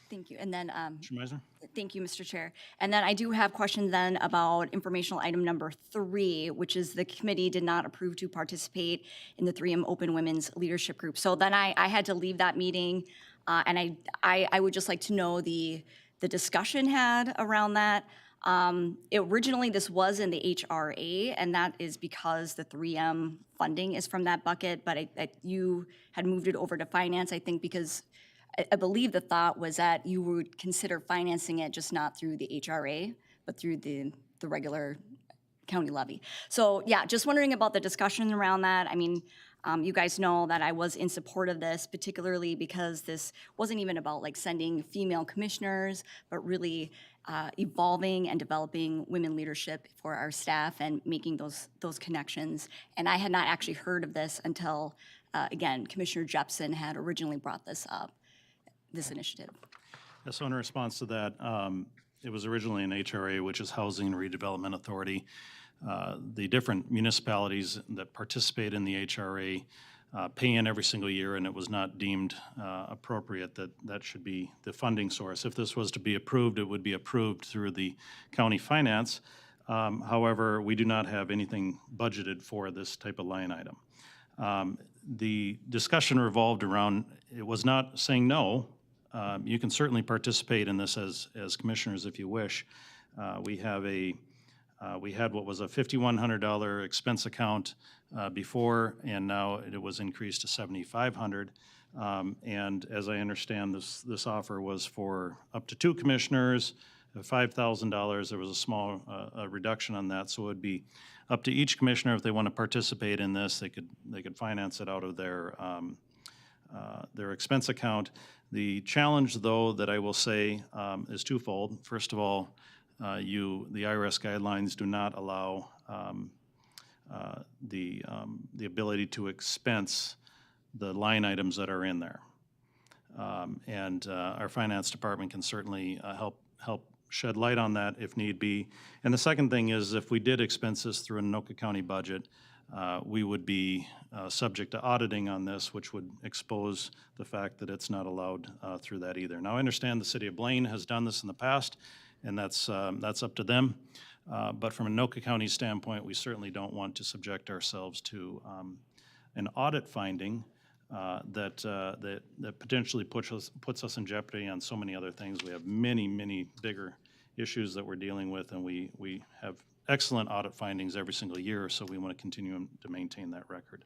Thank you. And then, Commissioner Meisner? thank you, Mr. Chair. And then I do have questions then about informational item number 3, which is the committee did not approve to participate in the 3M Open Women's Leadership Group. So then I had to leave that meeting, and I would just like to know the discussion had around that. Originally, this was in the HRA, and that is because the 3M funding is from that bucket, but you had moved it over to finance, I think, because I believe the thought was that you would consider financing it just not through the HRA, but through the regular county levy. So yeah, just wondering about the discussion around that. I mean, you guys know that I was in support of this, particularly because this wasn't even about like sending female commissioners, but really evolving and developing women leadership for our staff and making those connections. And I had not actually heard of this until, again, Commissioner Jepson had originally brought this up, this initiative. Yeah, so in response to that, it was originally an HRA, which is Housing and Redevelopment Authority. The different municipalities that participate in the HRA pay in every single year, and it was not deemed appropriate that should be the funding source. If this was to be approved, it would be approved through the county finance. However, we do not have anything budgeted for this type of line item. The discussion revolved around, it was not saying no. You can certainly participate in this as commissioners if you wish. We had what was a $5,100 expense account before, and now it was increased to $7,500. And as I understand, this offer was for up to 2 commissioners, $5,000. There was a small reduction on that, so it would be up to each commissioner if they want to participate in this. They could finance it out of their expense account. The challenge, though, that I will say is twofold. First of all, the IRS guidelines do not allow the ability to expense the line items that are in there. And our finance department can certainly help shed light on that if need be. And the second thing is, if we did expense this through an Anoka County budget, we would be subject to auditing on this, which would expose the fact that it's not allowed through that either. Now, I understand the city of Blaine has done this in the past, and that's up to them. But from an Anoka County standpoint, we certainly don't want to subject ourselves to an audit finding that potentially puts us in jeopardy on so many other things. We have many bigger issues that we're dealing with, and we have excellent audit findings every single year, so we want to continue to maintain that record.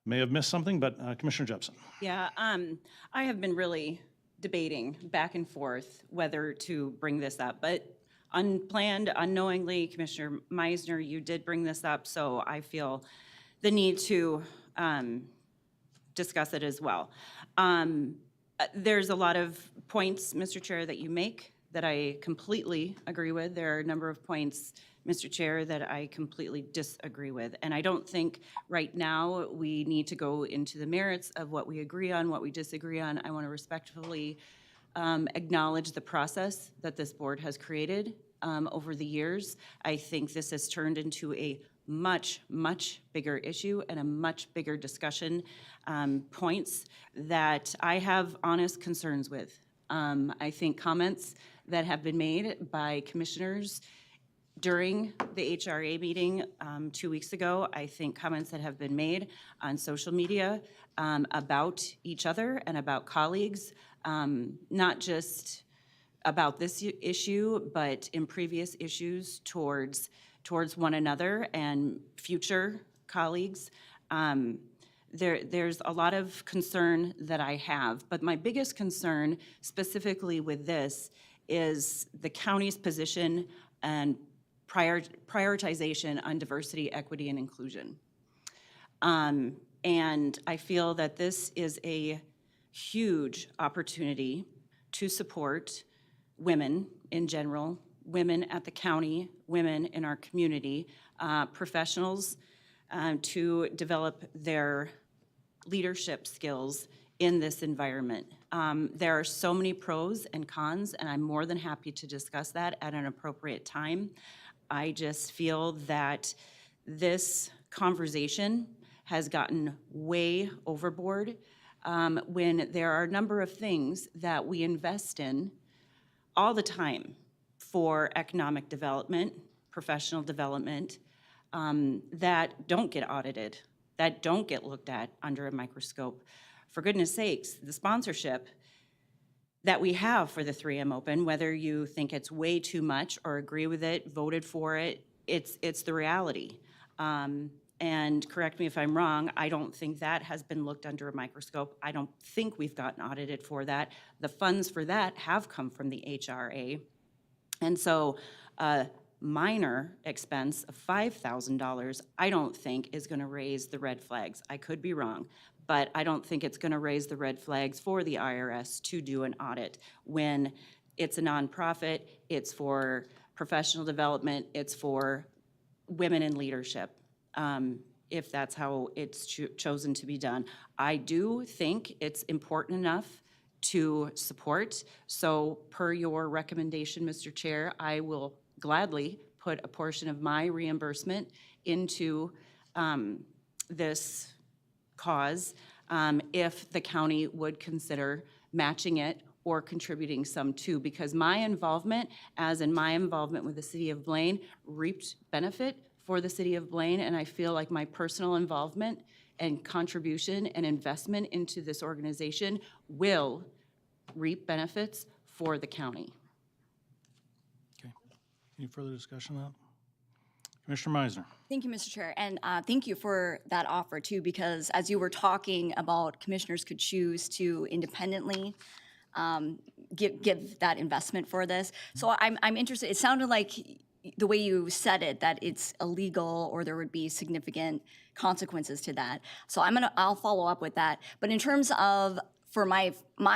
May have missed something, but Commissioner Jepson. Yeah, I have been really debating back and forth whether to bring this up, but unplanned, unknowingly, Commissioner Meisner, you did bring this up, so I feel the need to discuss it as well. There's a lot of points, Mr. Chair, that you make that I completely agree with. There are a number of points, Mr. Chair, that I completely disagree with. And I don't think right now we need to go into the merits of what we agree on, what we disagree on. I want to respectfully acknowledge the process that this board has created over the years. I think this has turned into a much, much bigger issue and a much bigger discussion points that I have honest concerns with. I think comments that have been made by commissioners during the HRA meeting 2 weeks ago, I think comments that have been made on social media about each other and about colleagues, not just about this issue, but in previous issues towards one another and future colleagues. There's a lot of concern that I have, but my biggest concern specifically with this is the county's position and prioritization on diversity, equity, and inclusion. And I feel that this is a huge opportunity to support women in general, women at the county, women in our community, professionals to develop their leadership skills in this environment. There are so many pros and cons, and I'm more than happy to discuss that at an appropriate time. I just feel that this conversation has gotten way overboard when there are a number of things that we invest in all the time for economic development, professional development, that don't get audited, that don't get looked at under a microscope. For goodness sakes, the sponsorship that we have for the 3M Open, whether you think it's way too much or agree with it, voted for it, it's the reality. And correct me if I'm wrong, I don't think that has been looked under a microscope. I don't think we've gotten audited for that. The funds for that have come from the HRA. And so a minor expense of $5,000, I don't think is gonna raise the red flags. I could be wrong, but I don't think it's gonna raise the red flags for the IRS to do an audit when it's a nonprofit, it's for professional development, it's for women in leadership, if that's how it's chosen to be done. I do think it's important enough to support. So per your recommendation, Mr. Chair, I will gladly put a portion of my reimbursement into this cause if the county would consider matching it or contributing some too, because my involvement, as in my involvement with the City of Blaine, reaped benefit for the City of Blaine, and I feel like my personal involvement and contribution and investment into this organization will reap benefits for the county. Okay. Any further discussion on that? Commissioner Meisner. Thank you, Mr. Chair, and thank you for that offer too, because as you were talking about commissioners could choose to independently give that investment for this. So I'm interested, it sounded like the way you said it, that it's illegal or there would be significant consequences to that. So I'll follow up with that. But in terms of for my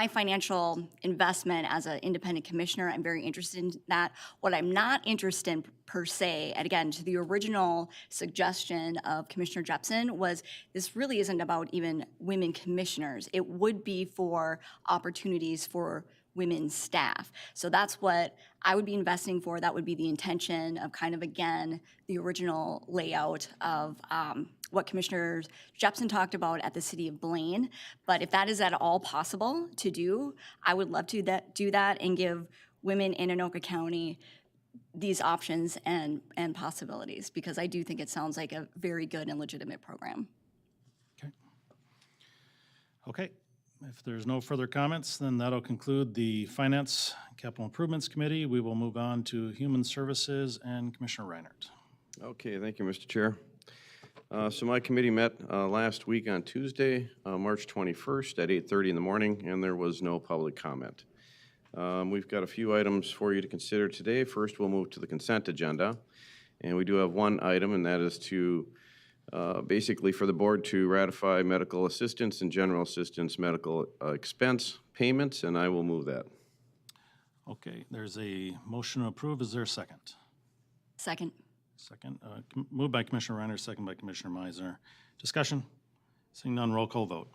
financial investment as an independent commissioner, I'm very interested in that. What I'm not interested in per se, and again, to the original suggestion of Commissioner Jepson, was this really isn't about even women commissioners. It would be for opportunities for women staff. So that's what I would be investing for. That would be the intention of kind of, again, the original layout of what Commissioner Jepson talked about at the City of Blaine. But if that is at all possible to do, I would love to do that and give women in Anoka County these options and possibilities, because I do think it sounds like a very good and legitimate program. Okay. If there's no further comments, then that'll conclude the Finance Capital Improvements Committee. We will move on to Human Services and Commissioner Reinert. Okay, thank you, Mr. Chair. So my committee met last week on Tuesday, March 21st at 8:30 in the morning, and there was no public comment. We've got a few items for you to consider today. First, we'll move to the consent agenda. And we do have one item, and that is to basically for the board to ratify medical assistance and general assistance medical expense payments, and I will move that. Okay, there's a motion to approve. Is there a second? Second. Second, moved by Commissioner Reiner, second by Commissioner Meisner. Discussion? Seeing none, roll call vote.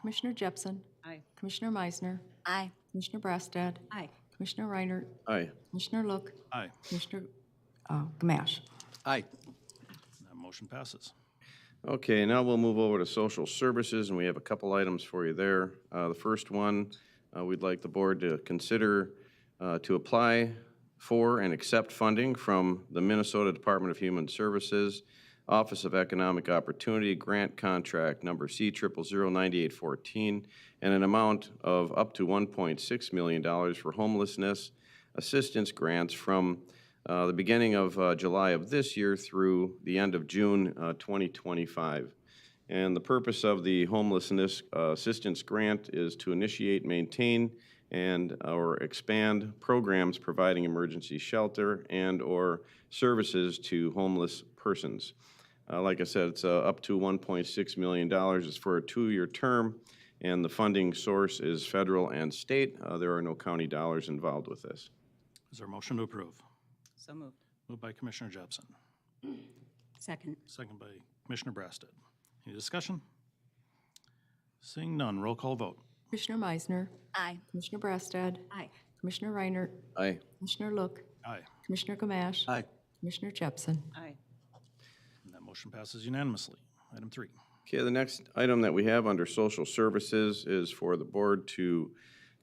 Commissioner Jepson. Aye. Commissioner Meisner. Aye. Commissioner Brassad. Aye. Commissioner Reiner. Aye. Commissioner Look. Aye. Commissioner Gamache. Aye. That motion passes. Okay, now we'll move over to social services, and we have a couple items for you there. The first one, we'd like the board to consider to apply for and accept funding from the Minnesota Department of Human Services, Office of Economic Opportunity, grant contract number C0009814, and an amount of up to $1.6 million for homelessness assistance grants from the beginning of July of this year through the end of June 2025. And the purpose of the homelessness assistance grant is to initiate, maintain, and/or expand programs providing emergency shelter and/or services to homeless persons. Like I said, it's up to $1.6 million. It's for a 2-year term, and the funding source is federal and state. There are no county dollars involved with this. Is there a motion to approve? So moved. Moved by Commissioner Jepson, Second. second by Commissioner Brassad. Any discussion? Seeing none, roll call vote. Commissioner Meisner. Aye. Commissioner Brassad. Aye. Commissioner Reiner. Aye. Commissioner Look. Aye. Commissioner Gamache. Aye. Commissioner Jepson. Aye. And that motion passes unanimously. Item 3. Okay, the next item that we have under social services is for the board to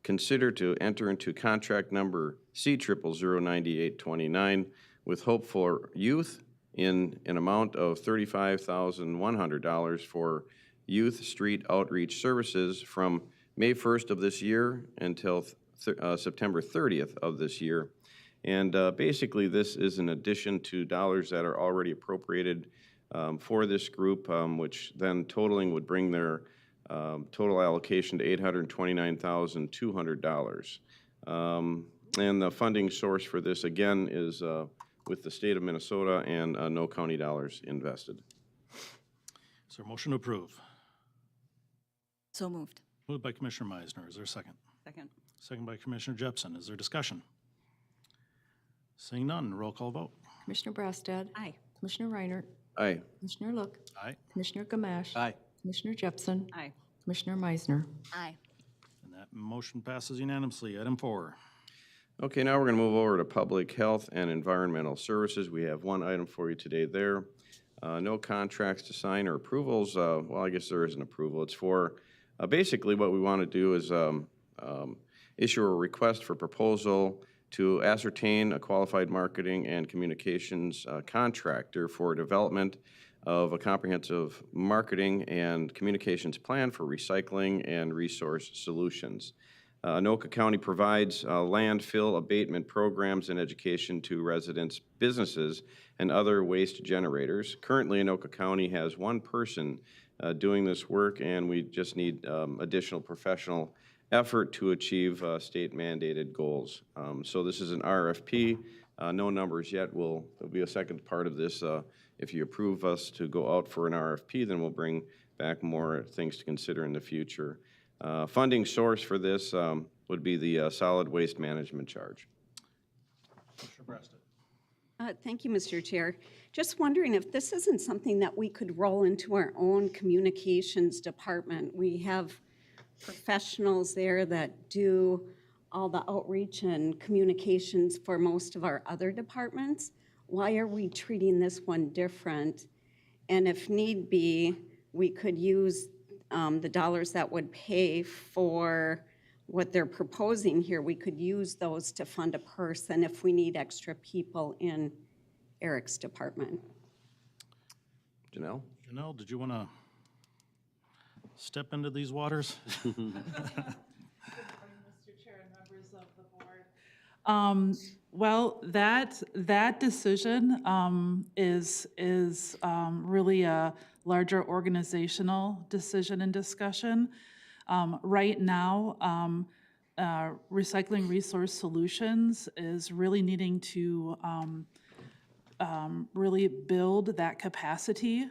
consider to enter into contract number C0009829 with Hope for Youth in an amount of $35,100 for youth street outreach services from May 1st of this year until September 30th of this year. And basically, this is in addition to dollars that are already appropriated for this group, which then totaling would bring their total allocation to $829,200. And the funding source for this, again, is with the state of Minnesota and no county dollars invested. Is there a motion to approve? So moved. Moved by Commissioner Meisner. Is there a second? Second. Second by Commissioner Jepson. Is there discussion? Seeing none, roll call vote. Commissioner Brassad. Aye. Commissioner Reiner. Aye. Commissioner Look. Aye. Commissioner Gamache. Aye. Commissioner Jepson. Aye. Commissioner Meisner. Aye. And that motion passes unanimously. Item 4. Okay, now we're going to move over to public health and environmental services. We have one item for you today there. No contracts to sign or approvals. Well, I guess there is an approval. It's for, basically what we want to do is issue a request for proposal to ascertain a qualified marketing and communications contractor for development of a comprehensive marketing and communications plan for recycling and resource solutions. Anoka County provides landfill abatement programs and education to residents, businesses, and other waste generators. Currently, Anoka County has one person doing this work, and we just need additional professional effort to achieve state-mandated goals. So this is an RFP. No numbers yet. There'll be a second part of this. If you approve us to go out for an RFP, then we'll bring back more things to consider in the future. Funding source for this would be the solid waste management charge. Commissioner Brassad. Thank you, Mr. Chair. Just wondering if this isn't something that we could roll into our own communications department. We have professionals there that do all the outreach and communications for most of our other departments. Why are we treating this one different? And if need be, we could use the dollars that would pay for what they're proposing here. We could use those to fund a person if we need extra people in Eric's department. Janelle? Janelle, did you want to step into these waters? Mr. Chair and members of the board. Well, that decision is really a larger organizational decision and discussion. Right now, Recycling Resource Solutions is really needing to really build that capacity.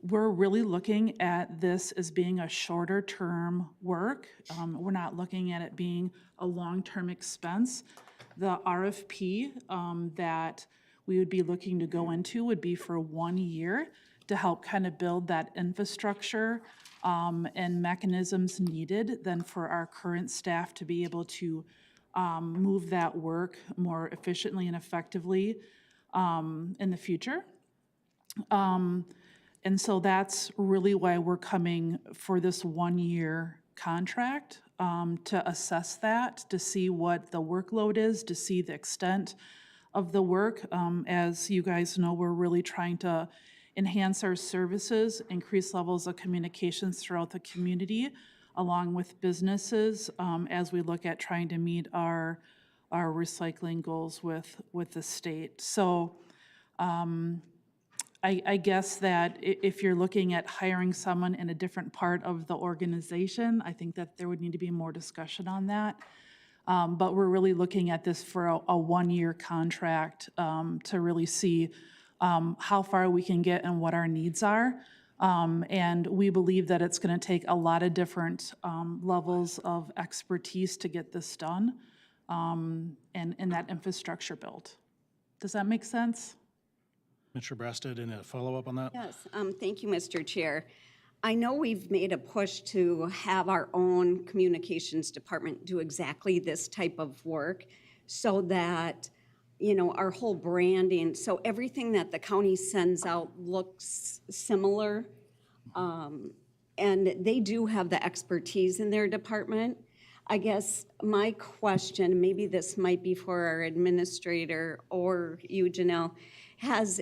we're really looking at this as being a shorter term work. We're not looking at it being a long-term expense. The RFP that we would be looking to go into would be for 1 year to help kind of build that infrastructure and mechanisms needed then for our current staff to be able to move that work more efficiently and effectively in the future. And so that's really why we're coming for this 1 year contract, to assess that, to see what the workload is, to see the extent of the work. As you guys know, we're really trying to enhance our services, increase levels of communications throughout the community, along with businesses, as we look at trying to meet our recycling goals with the state. So I guess that if you're looking at hiring someone in a different part of the organization, I think that there would need to be more discussion on that. But we're really looking at this for a 1 year contract to really see how far we can get and what our needs are. And we believe that it's going to take a lot of different levels of expertise to get this done and that infrastructure built. Does that make sense? Commissioner Brasted, any follow-up on that? Yes, thank you, Mr. Chair. I know we've made a push to have our own communications department do exactly this type of work so that, you know, our whole branding, so everything that the county sends out looks similar. And they do have the expertise in their department. I guess my question, maybe this might be for our administrator or you, Janelle, has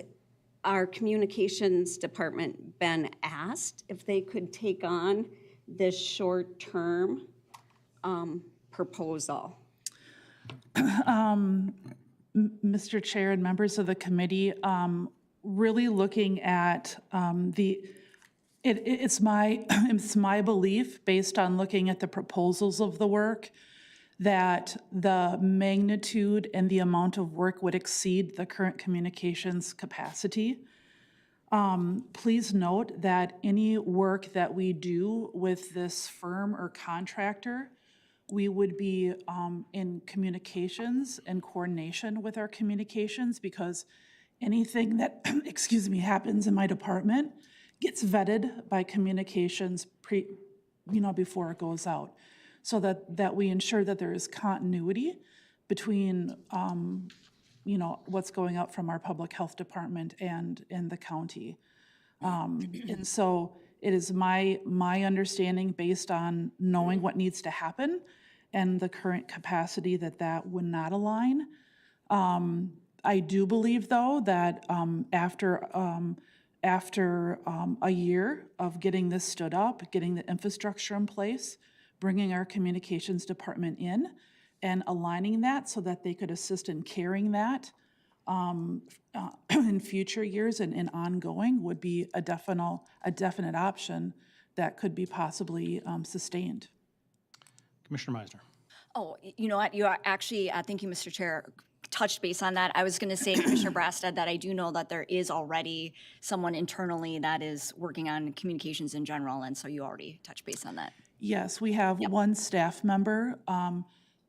our communications department been asked if they could take on this short-term proposal? Mr. Chair and members of the committee, really looking at it's my belief, based on looking at the proposals of the work, that the magnitude and the amount of work would exceed the current communications capacity. Please note that any work that we do with this firm or contractor, we would be in communications and coordination with our communications, because anything that, excuse me, happens in my department gets vetted by communications before it goes out, so that we ensure that there is continuity between what's going out from our public health department and in the county. And so it is my understanding, based on knowing what needs to happen and the current capacity, that would not align. I do believe, though, that after a year of getting this stood up, getting the infrastructure in place, bringing our communications department in and aligning that so that they could assist in carrying that in future years and ongoing, would be a definite option that could be possibly sustained. Commissioner Meisner. Oh, you know what, you are actually, thank you, Mr. Chair, touched base on that. I was going to say, Commissioner Brasted, that I do know that there is already someone internally that is working on communications in general, and so you already touched base on that. Yes, we have one staff member.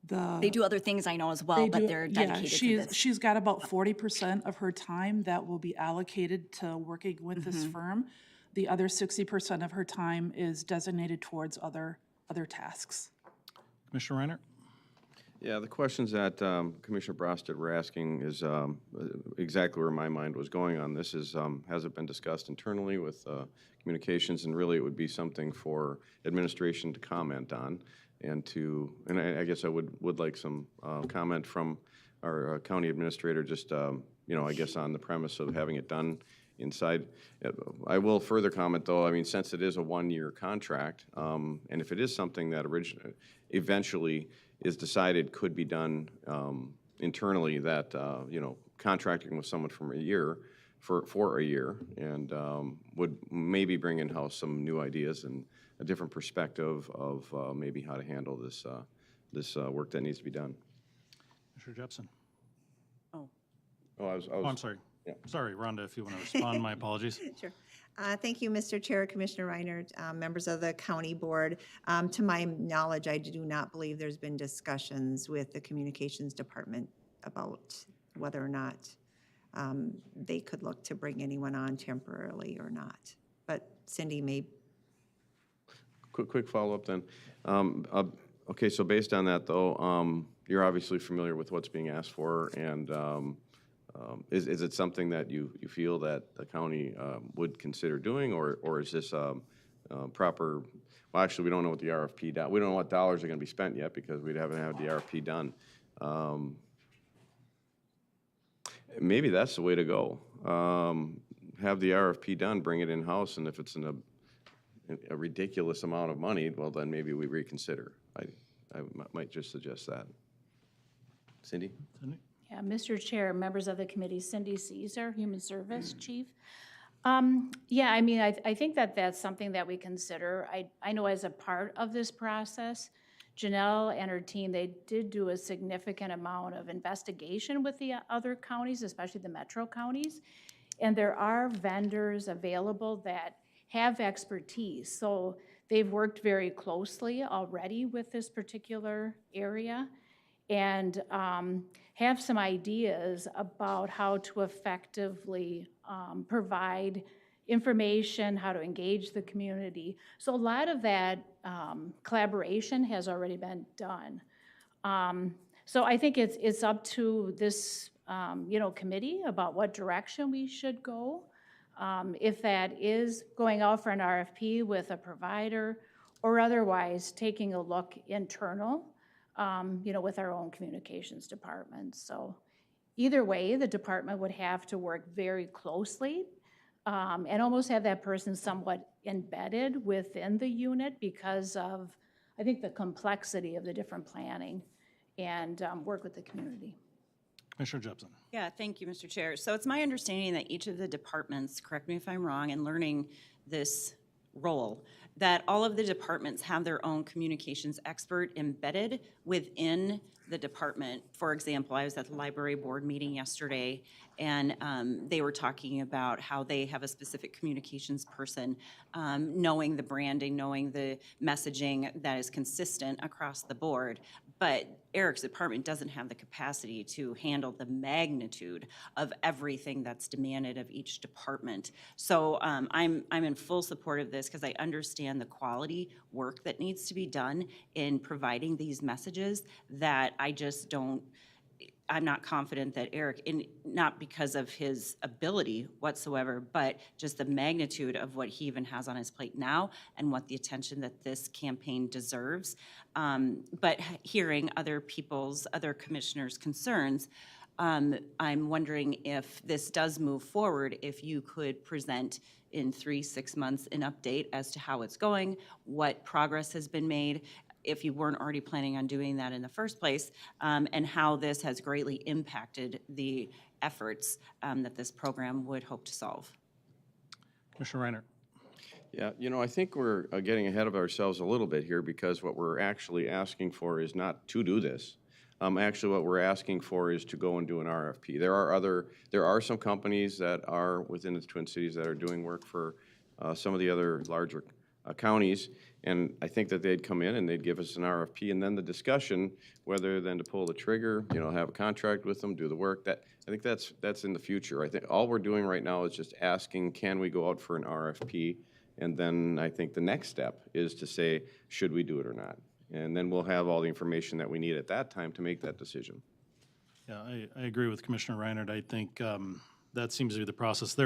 They do other things, I know, as well, but they're dedicated to this. She's got about 40% of her time that will be allocated to working with this firm. The other 60% of her time is designated towards other tasks. Commissioner Reiner. Yeah, the questions that Commissioner Brasted were asking is exactly where my mind was going on this. Has it been discussed internally with communications? And really, it would be something for administration to comment on, and I guess I would like some comment from our county administrator, just I guess on the premise of having it done inside. I will further comment, though, I mean, since it is a 1 year contract, and if it is something that eventually is decided could be done internally, that, contracting with someone from a year, for a year, and would maybe bring in-house some new ideas and a different perspective of maybe how to handle this work that needs to be done. Commissioner Jepson. Oh, I was. Oh, I'm sorry. Yeah. Sorry, Rhonda, if you want to respond, my apologies. Sure. Thank you, Mr. Chair, Commissioner Reiner, members of the county board. To my knowledge, I do not believe there's been discussions with the communications department about whether or not they could look to bring anyone on temporarily or not. But Cindy may. Quick follow-up then. Okay, so based on that though, you're obviously familiar with what's being asked for, and is it something that you feel that the county would consider doing, or is this proper? Well, actually, we don't know what the RFP we don't know what dollars are going to be spent yet because we haven't had the RFP done. Maybe that's the way to go. Have the RFP done, bring it in-house, and if it's in a ridiculous amount of money, well, then maybe we reconsider. I might just suggest that. Cindy? Yeah, Mr. Chair, members of the committee, Cindy Caesar, Human Service Chief. Yeah, I mean, I think that that's something that we consider. I know as a part of this process, Janelle and her team, they did do a significant amount of investigation with the other counties, especially the metro counties. And there are vendors available that have expertise. So they've worked very closely already with this particular area and have some ideas about how to effectively provide information, how to engage the community. So a lot of that collaboration has already been done. So I think it's up to this committee about what direction we should go. If that is going out for an RFP with a provider or otherwise taking a look internal, with our own communications department. So either way, the department would have to work very closely and almost have that person somewhat embedded within the unit because of, I think, the complexity of the different planning and work with the community. Commissioner Jepson. Yeah, thank you, Mr. Chair. So it's my understanding that each of the departments, correct me if I'm wrong, in learning this role, that all of the departments have their own communications expert embedded within the department. For example, I was at the library board meeting yesterday, and they were talking about how they have a specific communications person, knowing the branding, knowing the messaging that is consistent across the board. But Eric's department doesn't have the capacity to handle the magnitude of everything that's demanded of each department. So I'm in full support of this because I understand the quality work that needs to be done in providing these messages that I'm not confident that Eric, not because of his ability whatsoever, but just the magnitude of what he even has on his plate now and what the attention that this campaign deserves. But hearing other commissioners' concerns, I'm wondering if this does move forward, if you could present in 3-6 months an update as to how it's going, what progress has been made, if you weren't already planning on doing that in the first place, and how this has greatly impacted the efforts that this program would hope to solve. Commissioner Reiner. Yeah, I think we're getting ahead of ourselves a little bit here because what we're actually asking for is not to do this. Actually, what we're asking for is to go and do an RFP. There are some companies that are within the Twin Cities that are doing work for some of the other larger counties, and I think that they'd come in and they'd give us an RFP, and then the discussion, whether then to pull the trigger, have a contract with them, do the work, I think that's in the future. I think all we're doing right now is just asking, can we go out for an RFP? And then I think the next step is to say, should we do it or not? And then we'll have all the information that we need at that time to make that decision. Yeah, I agree with Commissioner Reinert. I think that seems to be the process.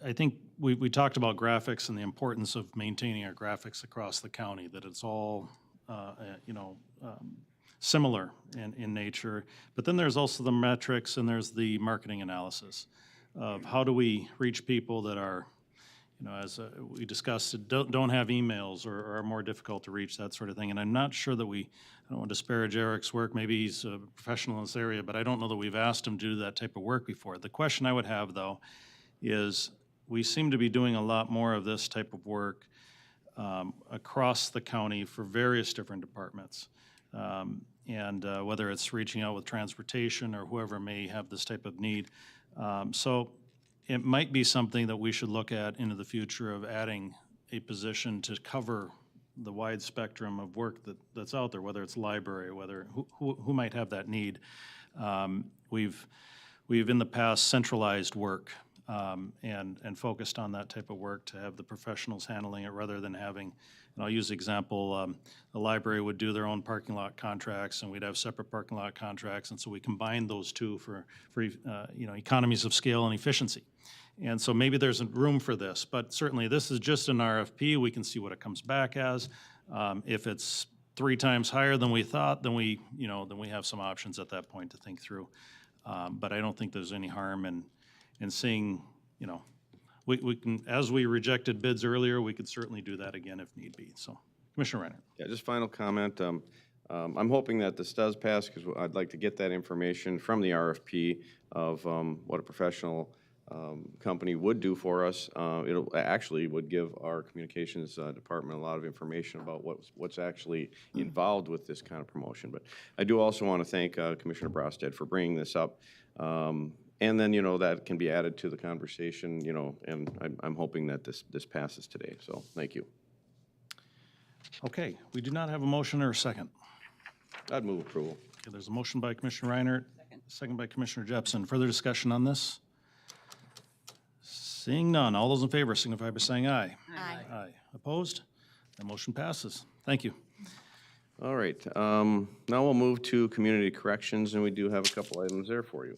I think we talked about graphics and the importance of maintaining our graphics across the county, that it's all, similar in nature. But then there's also the metrics and there's the marketing analysis of how do we reach people that are, as we discussed, don't have emails or are more difficult to reach, that sort of thing. And I'm not sure that I don't want to disparage Eric's work, maybe he's a professional in this area, but I don't know that we've asked him to do that type of work before. The question I would have, though, is we seem to be doing a lot more of this type of work across the county for various different departments. And whether it's reaching out with transportation or whoever may have this type of need. So it might be something that we should look at into the future of adding a position to cover the wide spectrum of work that's out there, whether it's library, whether, who might have that need. We've in the past centralized work and focused on that type of work to have the professionals handling it rather than having, and I'll use the example, the library would do their own parking lot contracts and we'd have separate parking lot contracts. And so we combined those two for economies of scale and efficiency. And so maybe there's room for this, but certainly this is just an RFP. We can see what it comes back as. If it's 3 times higher than we thought, then we have some options at that point to think through. But I don't think there's any harm in seeing, we can, as we rejected bids earlier, we could certainly do that again if need be. So, Commissioner Reiner. Yeah, just final comment. I'm hoping that this does pass because I'd like to get that information from the RFP of what a professional company would do for us. It'll actually would give our communications department a lot of information about what's actually involved with this kind of promotion. But I do also want to thank Commissioner Brosted for bringing this up. And then, that can be added to the conversation, and I'm hoping that this passes today. So thank you. Okay, we do not have a motion or a second. I'd move approval. Okay, there's a motion by Commissioner Reiner, second by Commissioner Jepson. Further discussion on this? Seeing none, all those in favor signify by saying aye. Aye. Aye. Opposed? The motion passes. Thank you. All right, now we'll move to community corrections, and we do have a couple items there for you.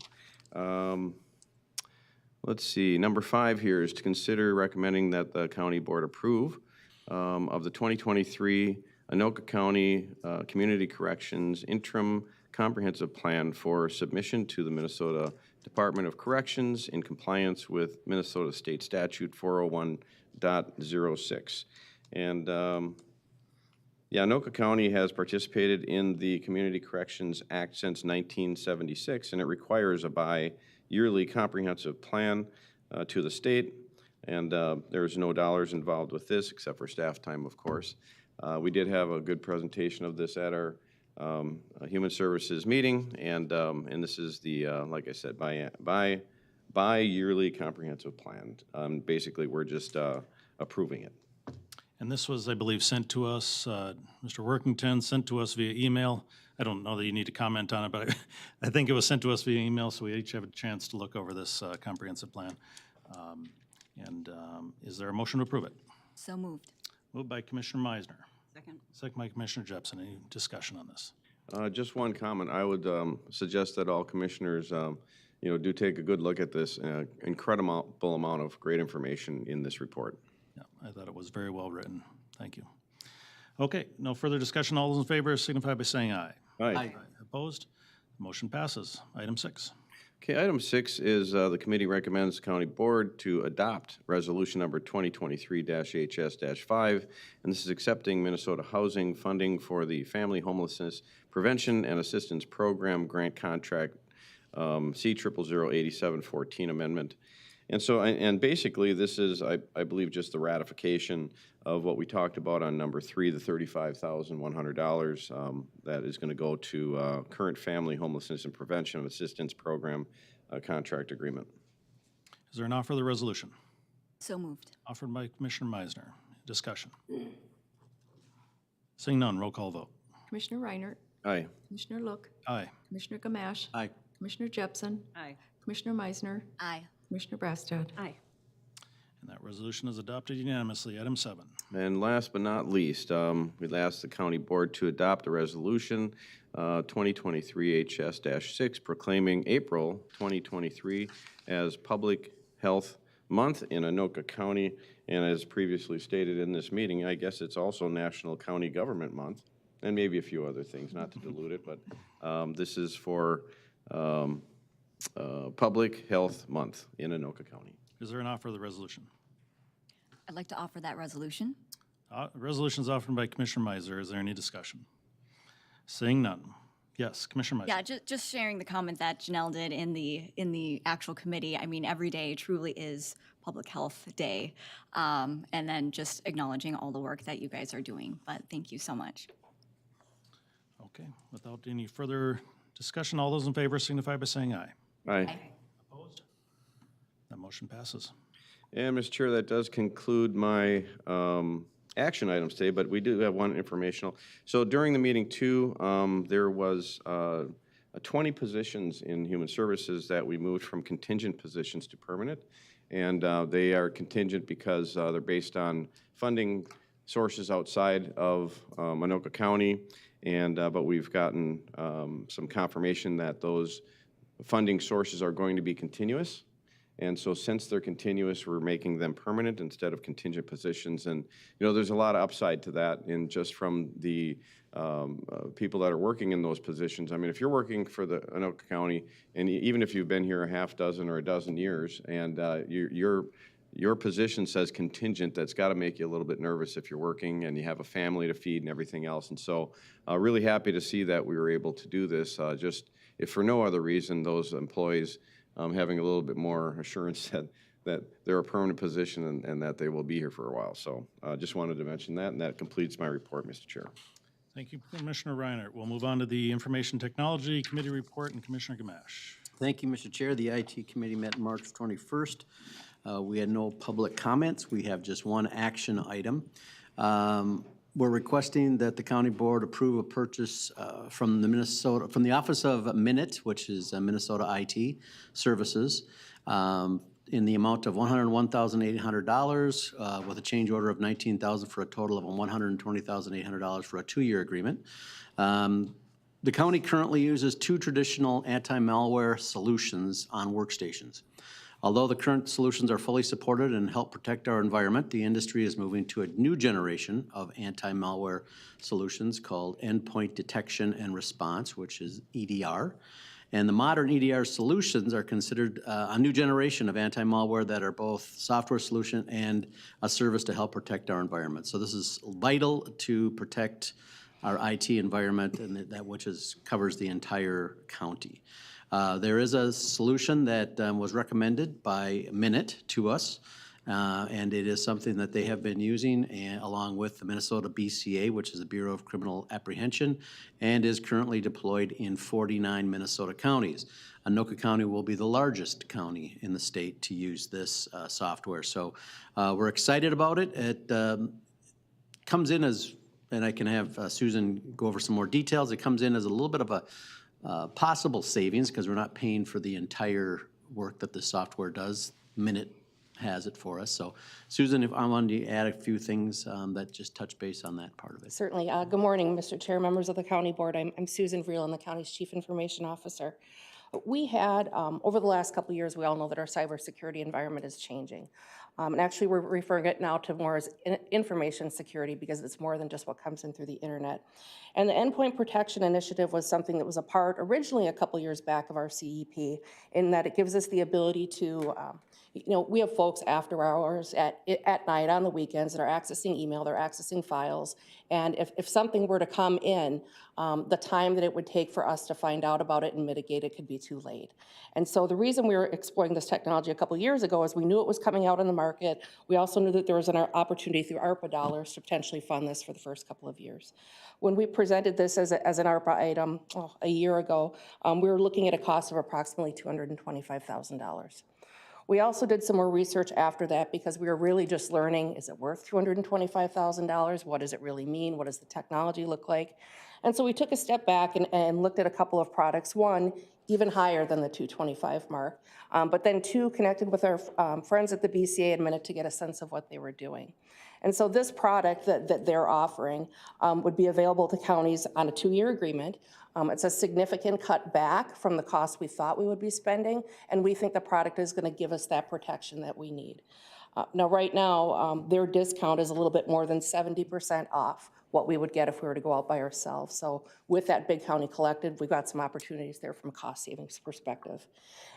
Let's see, number 5 here is to consider recommending that the county board approve of the 2023 Anoka County Community Corrections Interim Comprehensive Plan for submission to the Minnesota Department of Corrections in compliance with Minnesota State Statute 401.06. And Anoka County has participated in the Community Corrections Act since 1976, and it requires a bi-yearly comprehensive plan to the state, and there's no dollars involved with this except for staff time, of course. We did have a good presentation of this at our Human Services meeting, and this is the, like I said, bi-yearly comprehensive plan. Basically, we're just approving it. And this was, I believe, sent to us, Mr. Workington sent to us via email. I don't know that you need to comment on it, but I think it was sent to us via email, so we each have a chance to look over this comprehensive plan. Is there a motion to approve it? So moved. Moved by Commissioner Meisner. Second. Second by Commissioner Jepson. Any discussion on this? Just one comment. I would suggest that all commissioners, do take a good look at this incredible amount of great information in this report. Yeah, I thought it was very well written. Thank you. Okay, no further discussion. All those in favor signify by saying aye. Aye. Opposed? Motion passes. Item 6. Okay, item 6 is the committee recommends the county board to adopt resolution number 2023-HS-5, and this is accepting Minnesota housing funding for the Family Homelessness Prevention and Assistance Program grant contract C0008714 amendment. And so, and basically, this is, I believe, just the ratification of what we talked about on number 3, the $35,100 that is going to go to current Family Homelessness and Prevention and Assistance Program contract agreement. Is there an offer of the resolution? So moved. Offered by Commissioner Meisner. Discussion. Seeing none, roll call vote. Commissioner Reiner. Aye. Commissioner Look. Aye. Commissioner Gamache. Aye. Commissioner Jepson. Aye. Commissioner Meisner. Aye. Commissioner Brasted. Aye. And that resolution is adopted unanimously. Item 7. And last but not least, we'd ask the county board to adopt a resolution 2023-HS-6 proclaiming April 2023 as Public Health Month in Anoka County. And as previously stated in this meeting, I guess it's also National County Government Month, and maybe a few other things, not to dilute it, but this is for Public Health Month in Anoka County. Is there an offer of the resolution? I'd like to offer that resolution. Resolution is offered by Commissioner Meisner. Is there any discussion? Seeing none. Yes, Commissioner Meisner. Yeah, just sharing the comment that Janelle did in the actual committee. I mean, every day truly is Public Health Day. And then just acknowledging all the work that you guys are doing. But thank you so much. Okay, without any further discussion, all those in favor signify by saying aye. Aye. Opposed? That motion Motion passes. And, Mr. Chair, that does conclude my action items today, but we do have one informational. So during the meeting, too, there was 20 positions in Human Services that we moved from contingent positions to permanent. And they are contingent because they're based on funding sources outside of Anoka County. And but we've gotten some confirmation that those funding sources are going to be continuous. And so since they're continuous, we're making them permanent instead of contingent positions. And, you know, there's a lot of upside to that in just from the people that are working in those positions. I mean, if you're working for the Anoka County, and even if you've been here a half dozen or a dozen years, and your position says contingent, that's got to make you a little bit nervous if you're working and you have a family to feed and everything else. And so really happy to see that we were able to do this, just if for no other reason, those employees having a little bit more assurance that they're a permanent position and that they will be here for a while. So just wanted to mention that, and that completes my report, Mr. Chair. Thank you, Commissioner Reinert. We'll move on to the Information Technology Committee report, and Commissioner Gamache. Thank you, Mr. Chair. The IT Committee met March 21st. We had no public comments. We have just one action item. We're requesting that the county board approve a purchase from the Office of Minute, which is Minnesota IT Services, in the amount of $101,800 with a change order of $19,000 for a total of $120,800 for a 2-year agreement. The county currently uses 2 traditional anti-malware solutions on workstations. Although the current solutions are fully supported and help protect our environment, the industry is moving to a new generation of anti-malware solutions called Endpoint Detection and Response, which is EDR. And the modern EDR solutions are considered a new generation of anti-malware that are both software solution and a service to help protect our environment. So this is vital to protect our IT environment, and that which covers the entire county. There is a solution that was recommended by Minute to us, and it is something that they have been using along with the Minnesota BCA, which is the Bureau of Criminal Apprehension, and is currently deployed in 49 Minnesota counties. Anoka County will be the largest county in the state to use this software. So we're excited about it. It comes in as, and I can have Susan go over some more details, it comes in as a little bit of a possible savings because we're not paying for the entire work that the software does. Minute has it for us. So Susan, if I wanted to add a few things that just touch base on that part of it. Certainly. Good morning, Mr. Chair, members of the county board. I'm Susan Vreel, I'm the county's chief information officer. We had, over the last couple of years, we all know that our cybersecurity environment is changing. And actually, we're referring it now to more as information security because it's more than just what comes in through the internet. And the Endpoint Protection Initiative was something that was a part originally a couple years back of our CEP, in that it gives us the ability to, we have folks after hours at night on the weekends that are accessing email, they're accessing files. And if something were to come in, the time that it would take for us to find out about it and mitigate it could be too late. And so the reason we were exploring this technology a couple years ago is we knew it was coming out in the market. We also knew that there was an opportunity through ARPA dollars to potentially fund this for the first couple of years. When we presented this as an ARPA item a year ago, we were looking at a cost of approximately $225,000. We also did some more research after that because we were really just learning, is it worth $225,000? What does it really mean? What does the technology look like? And so we took a step back and looked at a couple of products. One, even higher than the 225 mark, but then 2, connected with our friends at the BCA and Minute to get a sense of what they were doing. And so this product that they're offering would be available to counties on a 2-year agreement. It's a significant cut back from the cost we thought we would be spending, and we think the product is going to give us that protection that we need. Now, right now, their discount is a little bit more than 70% off what we would get if we were to go out by ourselves. So with that big county collective, we've got some opportunities there from a cost savings perspective.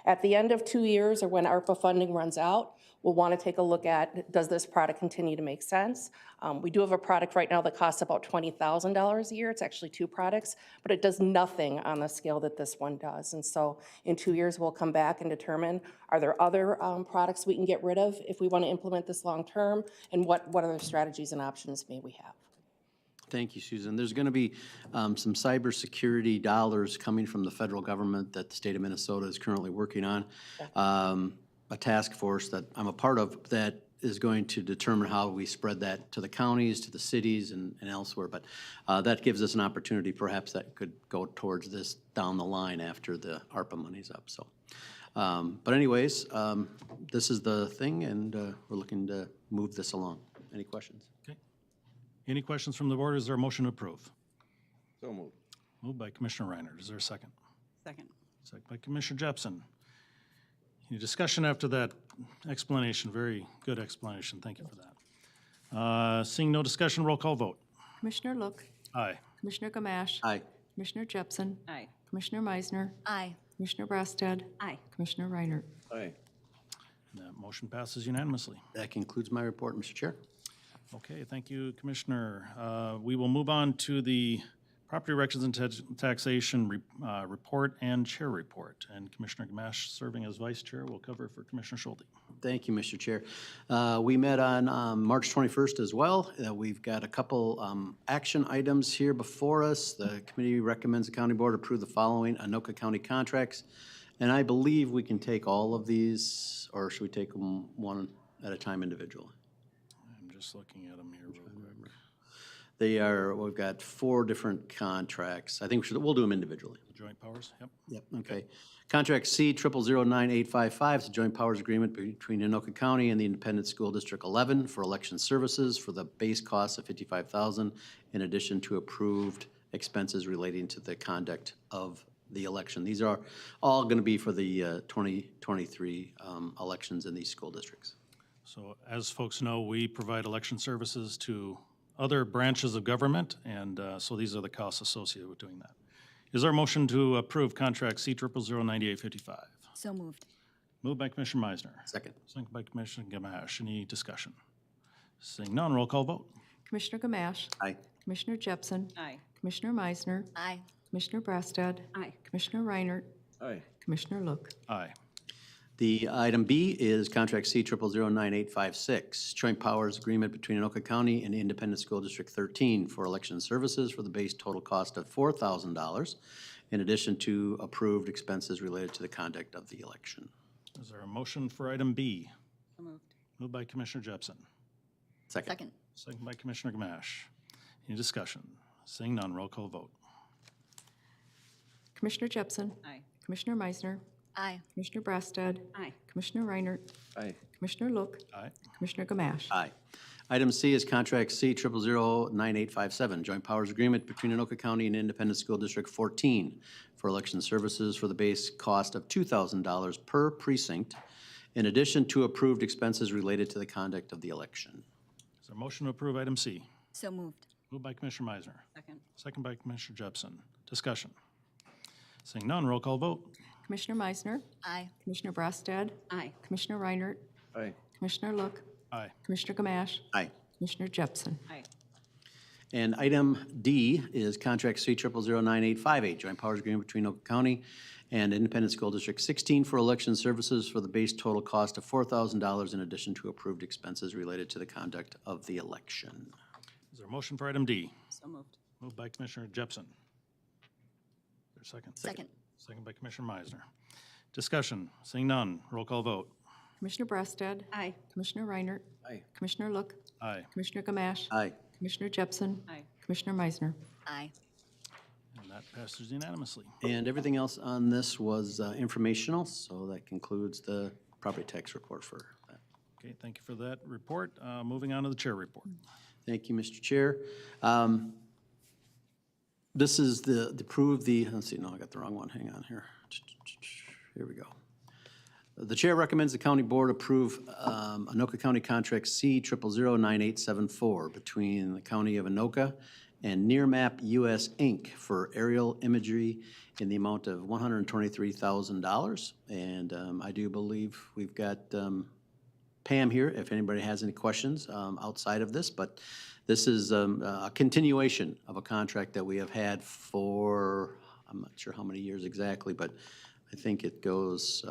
At the end of 2 years, or when ARPA funding runs out, we'll want to take a look at, does this product continue to make sense? We do have a product right now that costs about $20,000 a year. It's actually 2 products, but it does nothing on the scale that this one does. And so in 2 years, we'll come back and determine, are there other products we can get rid of if we want to implement this long term, and what other strategies and options may we have? Thank you, Susan. There's going to be some cybersecurity dollars coming from the federal government that the state of Minnesota is currently working on. a task force that I'm a part of that is going to determine how we spread that to the counties, to the cities, and elsewhere. But that gives us an opportunity, perhaps that could go towards this down the line after the ARPA money's up, so. But anyways, this is the thing, and we're looking to move this along. Any questions? Okay. Any questions from the board? Is there a motion to approve? So moved. Moved by Commissioner Reinert. Is there a second? Second. Second by Commissioner Jepson. Any discussion after that explanation? Very good explanation. Thank you for that. Seeing no discussion, roll call vote. Commissioner Look, Aye. Commissioner Gamache. Aye. Commissioner Jepson, Aye. Commissioner Meisner, Aye. Commissioner Brassad, Aye. Commissioner Reinert. Aye. And that motion passes unanimously. That concludes my report, Mr. Chair. Okay, thank you, Commissioner. We will move on to the Property Records and Taxation Report and Chair Report. And Commissioner Gamache, serving as Vice Chair, will cover for Commissioner Schulte. Thank you, Mr. Chair. We met on March 21st as well. We've got a couple action items here before us. The committee recommends the county board approve the following Anoka County contracts. And I believe we can take all of these, or should we take them one at a time individually? I'm just looking at them here real quick. They are, we've got 4 different contracts. I think we'll do them individually. Joint powers, yep. Yep, okay. Contract C 009855 is a joint powers agreement between Anoka County and the Independent School District 11 for election services for the base cost of $55,000 in addition to approved expenses relating to the conduct of the election. These are all going to be for the 2023 elections in these school districts. So as folks know, we provide election services to other branches of government, and so these are the costs associated with doing that. Is there a motion to approve contract C 009855? So moved. Moved by Commissioner Meisner. Second. Second by Commissioner Gamache. Any discussion? Seeing none, roll call vote. Commissioner Gamache. Aye. Commissioner Jepson, Aye. Commissioner Meisner, Aye. Commissioner Brassad, Aye. Commissioner Reinert, Aye. Commissioner Look. Aye. The item B is contract C 009856, joint powers agreement between Anoka County and Independent School District 13 for election services for the base total cost of $4,000 in addition to approved expenses related to the conduct of the election. Is there a motion for item B? So moved. Moved by Commissioner Jepson. Second. Second. Second by Commissioner Gamache. Any discussion? Seeing none, roll call vote. Commissioner Jepson, Aye. Commissioner Meisner, Aye. Commissioner Brassad, Aye. Commissioner Reinert, Aye. Commissioner Look, Aye. Commissioner Gamache. Aye. Item C is contract C 009857, joint powers agreement between Anoka County and Independent School District 14 for election services for the base cost of $2,000 per precinct in addition to approved expenses related to the conduct of the election. Is there a motion to approve item C? So moved. Moved by Commissioner Meisner. Second. Second by Commissioner Jepson. Discussion. Seeing none, roll call vote. Commissioner Meisner, Aye. Commissioner Brassad, Aye. Commissioner Reinert, Aye. Commissioner Look, Aye. Commissioner Gamache, Aye. Commissioner Jepson. Aye. And item D is contract C 009858, joint powers agreement between Oka County and Independent School District 16 for election services for the base total cost of $4,000 in addition to approved expenses related to the conduct of the election. Is there a motion for item D? So moved. Moved by Commissioner Jepson. Is there a second? Second. Second by Commissioner Meisner. Discussion. Seeing none, roll call vote. Commissioner Brassad, Aye. Commissioner Reinert, Aye. Commissioner Look, Aye. Commissioner Gamache, Aye. Commissioner Jepson, Aye. Commissioner Meisner. Aye. And that passes unanimously. And everything else on this was informational, so that concludes the property tax report for that. Okay, thank you for that report. Moving on to the chair report. Thank you, Mr. Chair. This is the approve the, let's see, no, I got the wrong one. Hang on here. Here we go. The chair recommends the county board approve Anoka County Contract C 009874 between the County of Anoka and Nearmap US Inc. for aerial imagery in the amount of $123,000. And I do believe we've got Pam here, if anybody has any questions outside of this, but this is a continuation of a contract that we have had for, I'm not sure how many years exactly, but I think it goes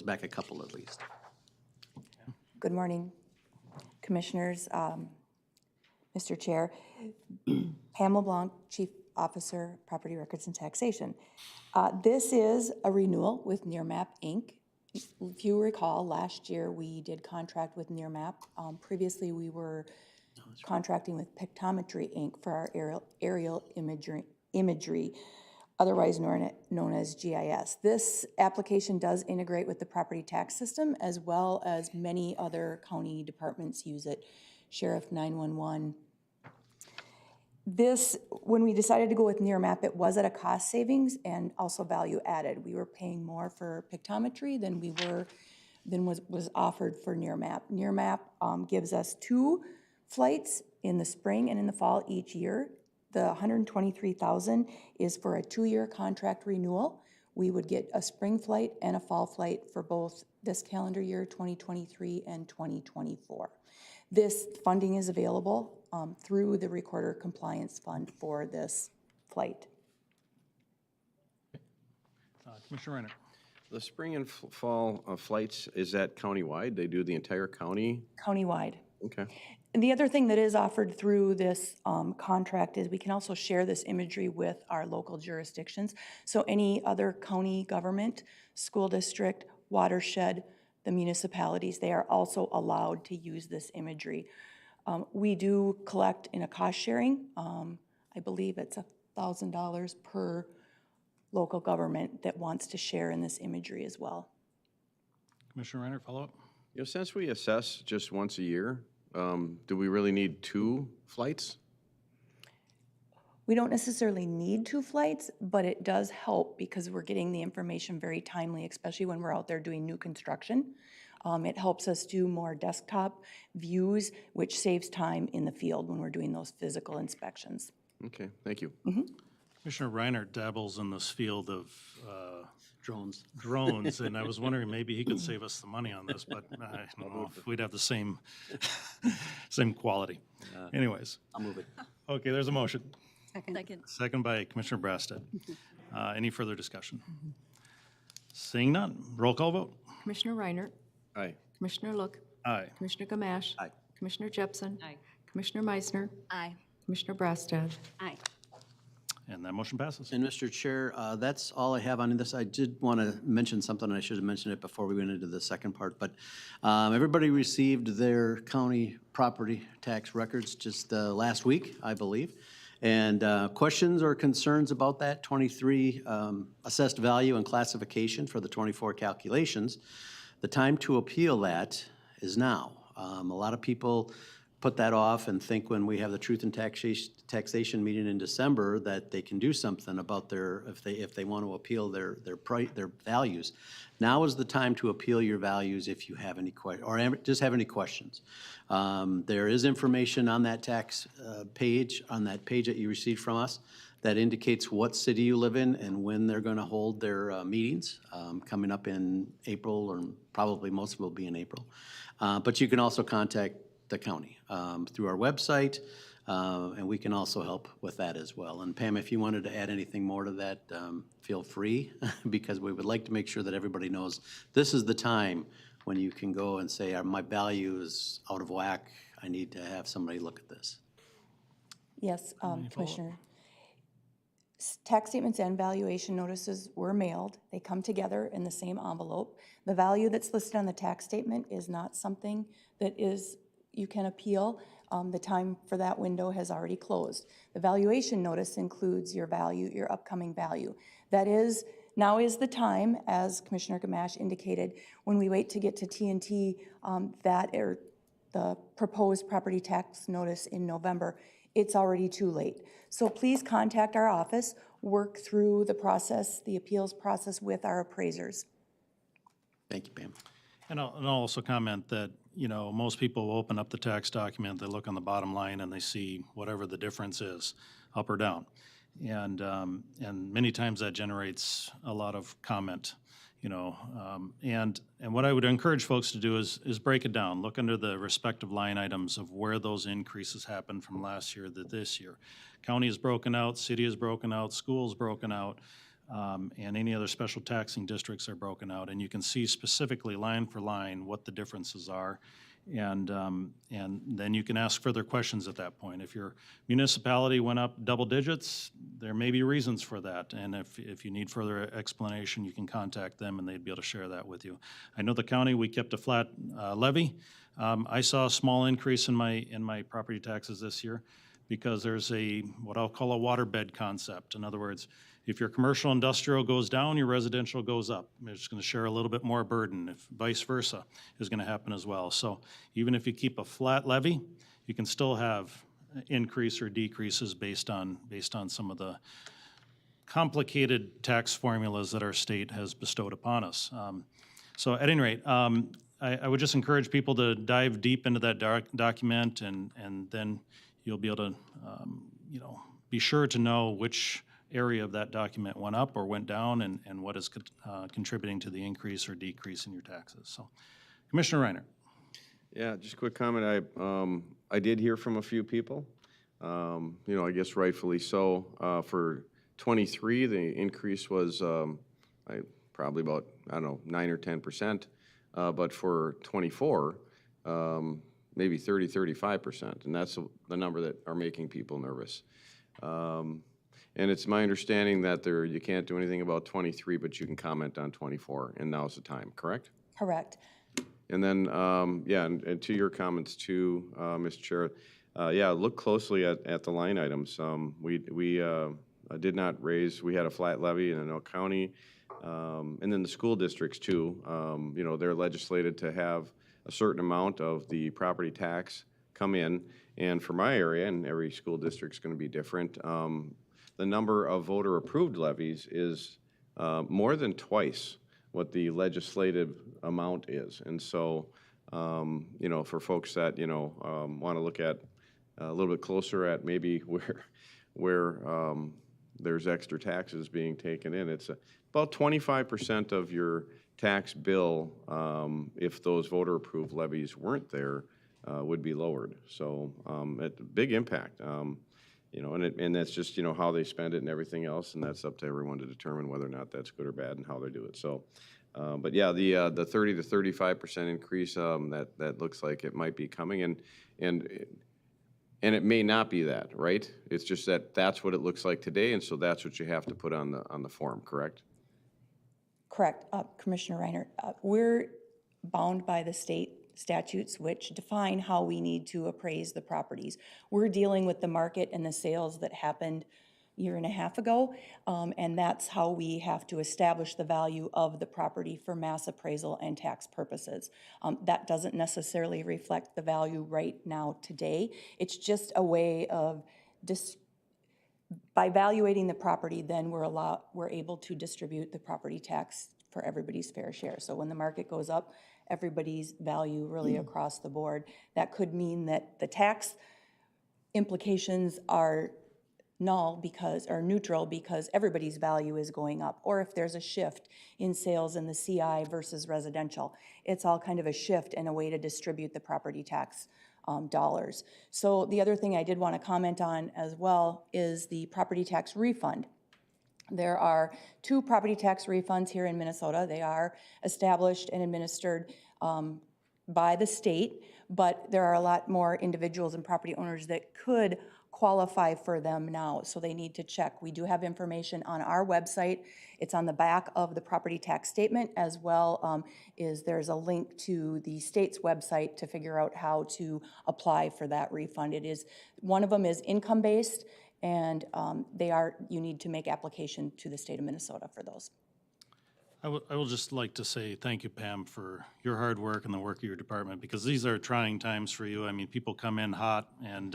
back a couple at least. Good morning, Commissioners, Mr. Chair. Pam LeBlanc, Chief Officer, Property Records and Taxation. This is a renewal with Nearmap Inc. If you recall, last year, we did contract with Nearmap. Previously, we were contracting with Pictometry, Inc. for our aerial imagery, otherwise known as GIS. This application does integrate with the property tax system, as well as many other county departments use it, Sheriff 911. This, when we decided to go with Nearmap, it was at a cost savings and also value added. We were paying more for Pictometry than was offered for Nearmap. Nearmap gives us 2 flights in the spring and in the fall each year. The $123,000 is for a 2-year contract renewal. We would get a spring flight and a fall flight for both this calendar year, 2023 and 2024. This funding is available through the Recorder Compliance Fund for this flight. Commissioner Reiner. The spring and fall flights, is that countywide? They do the entire county? Countywide. Okay. And the other thing that is offered through this contract is we can also share this imagery with our local jurisdictions. So any other county government, school district, watershed, the municipalities, they are also allowed to use this imagery. We do collect in a cost sharing. I believe it's $1,000 per local government that wants to share in this imagery as well. Commissioner Reiner, follow up? You know, since we assess just once a year, do we really need 2 flights? We don't necessarily need 2 flights, but it does help because we're getting the information very timely, especially when we're out there doing new construction. It helps us do more desktop views, which saves time in the field when we're doing those physical inspections. Okay, thank you. Commissioner Reiner dabbles in this field of Drones. and I was wondering maybe he could save us the money on this, but I don't know if we'd have the same quality. Anyways. I'll move it. Okay, there's a motion. Second. Second by Commissioner Brasted. Any further discussion? Seeing none, roll call vote. Commissioner Reiner. Aye. Commissioner Look. Aye. Commissioner Gamache. Aye. Commissioner Jepson. Aye. Commissioner Meisner. Aye. Commissioner Brasted. Aye. And that motion passes. And Mr. Chair, that's all I have on this. I did want to mention something, and I should have mentioned it before we went into the second part, but everybody received their county property tax records just last week, I believe. And questions or concerns about that 23 assessed value and classification for the 24 calculations, the time to appeal that is now. A lot of people put that off and think when we have the Truth and Taxation meeting in December that they can do something about their, if they want to appeal their values. Now is the time to appeal your values if you have any or just have any questions. There is information on that tax page, on that page that you received from us, that indicates what city you live in and when they're going to hold their meetings, coming up in April, or probably most will be in April. But you can also contact the county through our website, and we can also help with that as well. And Pam, if you wanted to add anything more to that, feel free, because we would like to make sure that everybody knows this is the time when you can go and say, my value is out of whack, I need to have somebody look at this. Yes, Commissioner. Tax statements and valuation notices were mailed. They come together in the same envelope. The value that's listed on the tax statement is not something that you can appeal. The time for that window has already closed. The valuation notice includes your value, your upcoming value. That is, now is the time, as Commissioner Gamache indicated, when we wait to get to T&T, the proposed property tax notice in November, it's already too late. So please contact our office, work through the process, the appeals process with our appraisers. Thank you, Pam. And I'll also comment that, you know, most people will open up the tax document, they look on the bottom line and they see whatever the difference is, up or down. And many times that generates a lot of comment, you know. And what I would encourage folks to do is break it down, look under the respective line items of where those increases happened from last year to this year. County is broken out, city is broken out, schools broken out. And any other special taxing districts are broken out, and you can see specifically line for line what the differences are, and then you can ask further questions at that point. If your municipality went up double digits, there may be reasons for that, and if you need further explanation, you can contact them and they'd be able to share that with you. I know the county, we kept a flat levy. I saw a small increase in my property taxes this year because there's what I'll call a waterbed concept. In other words, if your commercial industrial goes down, your residential goes up. It's just going to share a little bit more burden. If vice versa is going to happen as well. So even if you keep a flat levy, you can still have increase or decreases based on some of the complicated tax formulas that our state has bestowed upon us. So at any rate, I would just encourage people to dive deep into that document, and then you'll be able to be sure to know which area of that document went up or went down, and what is contributing to the increase or decrease in your taxes. So, Commissioner Reiner. Yeah, just a quick comment. I did hear from a few people, I guess rightfully so. For 23, the increase was probably about, 9 or 10%. But for 24, maybe 30, 35%. And that's the number that are making people nervous. And it's my understanding that you can't do anything about 23, but you can comment on 24, and now's the time, correct? Correct. And then, and to your comments too, Mr. Chair, look closely at the line items. We did not raise, we had a flat levy in Anoka County, and then the school districts too. They're legislated to have a certain amount of the property tax come in, and for my area, and every school district's going to be different, the number of voter-approved levies is more than twice what the legislative amount is. And so, for folks that, want to look at a little bit closer at maybe where there's extra taxes being taken in, it's about 25% of your tax bill, if those voter-approved levies weren't there, would be lowered. So, it's a big impact. And that's just, how they spend it and everything else, and that's up to everyone to determine whether or not that's good or bad and how they do it. So, but yeah, the 30 to 35% increase, that looks like it might be coming, and it may not be that, right? It's just that's what it looks like today, and so that's what you have to put on the form, correct? Correct, Commissioner Reiner. We're bound by the state statutes which define how we need to appraise the properties. We're dealing with the market and the sales that happened a year and a half ago, and that's how we have to establish the value of the property for mass appraisal and tax purposes. That doesn't necessarily reflect the value right now today. It's just a way of by valuating the property, then we're able to distribute the property tax for everybody's fair share. So when the market goes up, everybody's value really across the board. That could mean that the tax implications are neutral because everybody's value is going up. Or if there's a shift in sales in the CI versus residential, it's all kind of a shift and a way to distribute the property tax dollars. So the other thing I did want to comment on as well is the property tax refund. There are 2 property tax refunds here in Minnesota. They are established and administered by the state, but there are a lot more individuals and property owners that could qualify for them now, so they need to check. We do have information on our website. It's on the back of the property tax statement, as well there's a link to the state's website to figure out how to apply for that refund. One of them is income-based, and you need to make application to the state of Minnesota for those. I will just like to say thank you, Pam, for your hard work and the work of your department, because these are trying times for you. I mean, people come in hot, and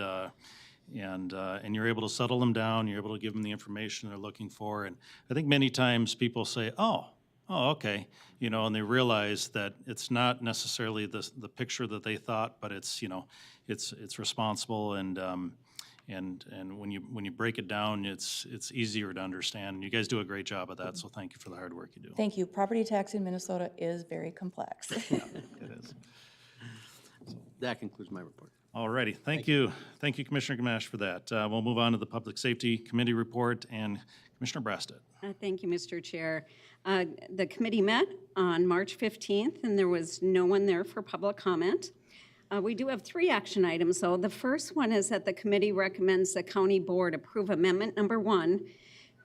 you're able to settle them down. You're able to give them the information they're looking for. And I think many times people say, oh, okay, and they realize that it's not necessarily the picture that they thought, but it's responsible, and when you break it down, it's easier to understand. And you guys do a great job of that, so thank you for the hard work you do. Thank you. Property tax in Minnesota is very complex. Yeah, it is. That concludes my report. All righty, thank you. Thank you, Commissioner Gamache, for that. We'll move on to the Public Safety Committee report, and Commissioner Brasted. Thank you, Mr. Chair. The committee met on March 15th, and there was no one there for public comment. We do have 3 action items, though. The first one is that the committee recommends the county board approve amendment number 1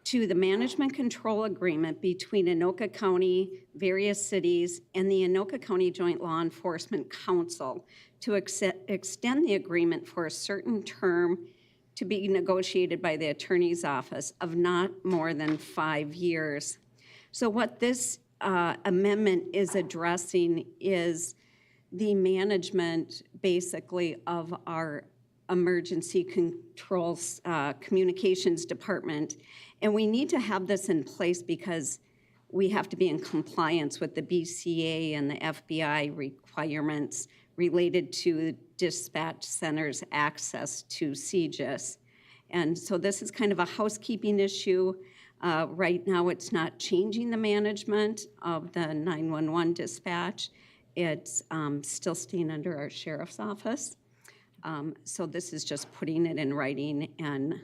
to the management control agreement between Anoka County, various cities, and the Anoka County Joint Law Enforcement Council to extend the agreement for a certain term to be negotiated by the attorney's office of not more than 5 years. So what this amendment is addressing is the management, basically, of our emergency controls communications department. And we need to have this in place because we have to be in compliance with the BCA and the FBI requirements related to dispatch centers' access to CJIS. And so this is kind of a housekeeping issue. Right now, it's not changing the management of the 911 dispatch. It's still staying under our sheriff's office. So this is just putting it in writing and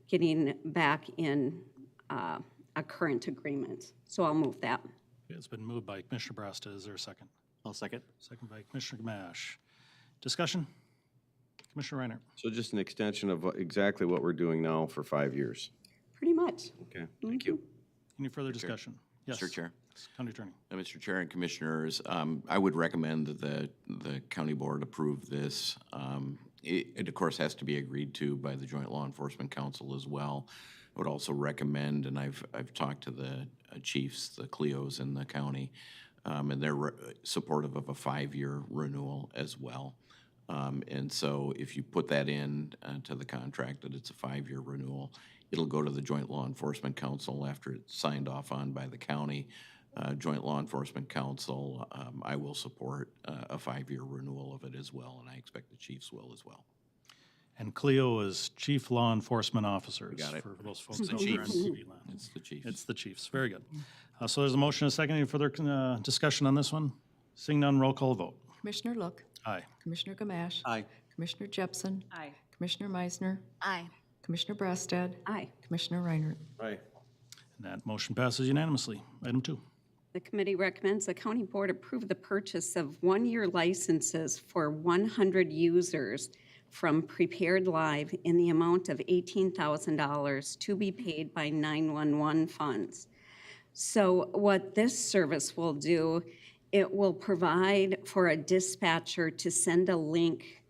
getting back in a current agreement. So I'll move that. It's been moved by Commissioner Brassad. Is there a second? I'll second. Second by Commissioner Gamache. Discussion? Commissioner Reiner. So just an extension of exactly what we're doing now for 5 years. Pretty much. Okay, thank you. Any further discussion? Yes. Mr. Chair. County Attorney. Mr. Chair and Commissioners, I would recommend that the county board approve this. It, of course, has to be agreed to by the Joint Law Enforcement Council as well. I would also recommend, and I've talked to the chiefs, the CLEOs in the county, and they're supportive of a 5-year renewal as well. And so if you put that in to the contract, that it's a 5-year renewal, it'll go to the Joint Law Enforcement Council after it's signed off on by the county. Joint Law Enforcement Council, I will support a 5-year renewal of it as well, and I expect the chiefs will as well. And Cleo is Chief Law Enforcement Officers. Got it. For those folks It's the out there in chiefs. TV land. It's the chiefs. It's the Chiefs. Very good. So there's a motion and a second. Any further discussion on this one? Seeing none, roll call vote. Commissioner Look, Aye. Commissioner Gamache, Aye. Commissioner Jepson, Aye. Commissioner Meisner, Aye. Commissioner Brassad, Aye. Commissioner Reiner. Aye. And that motion passes unanimously. Item 2. The committee recommends the county board approve the purchase of 1-year licenses for 100 users from Prepared Live in the amount of $18,000 to be paid by 911 funds. So what this service will do, it will provide for a dispatcher to send a link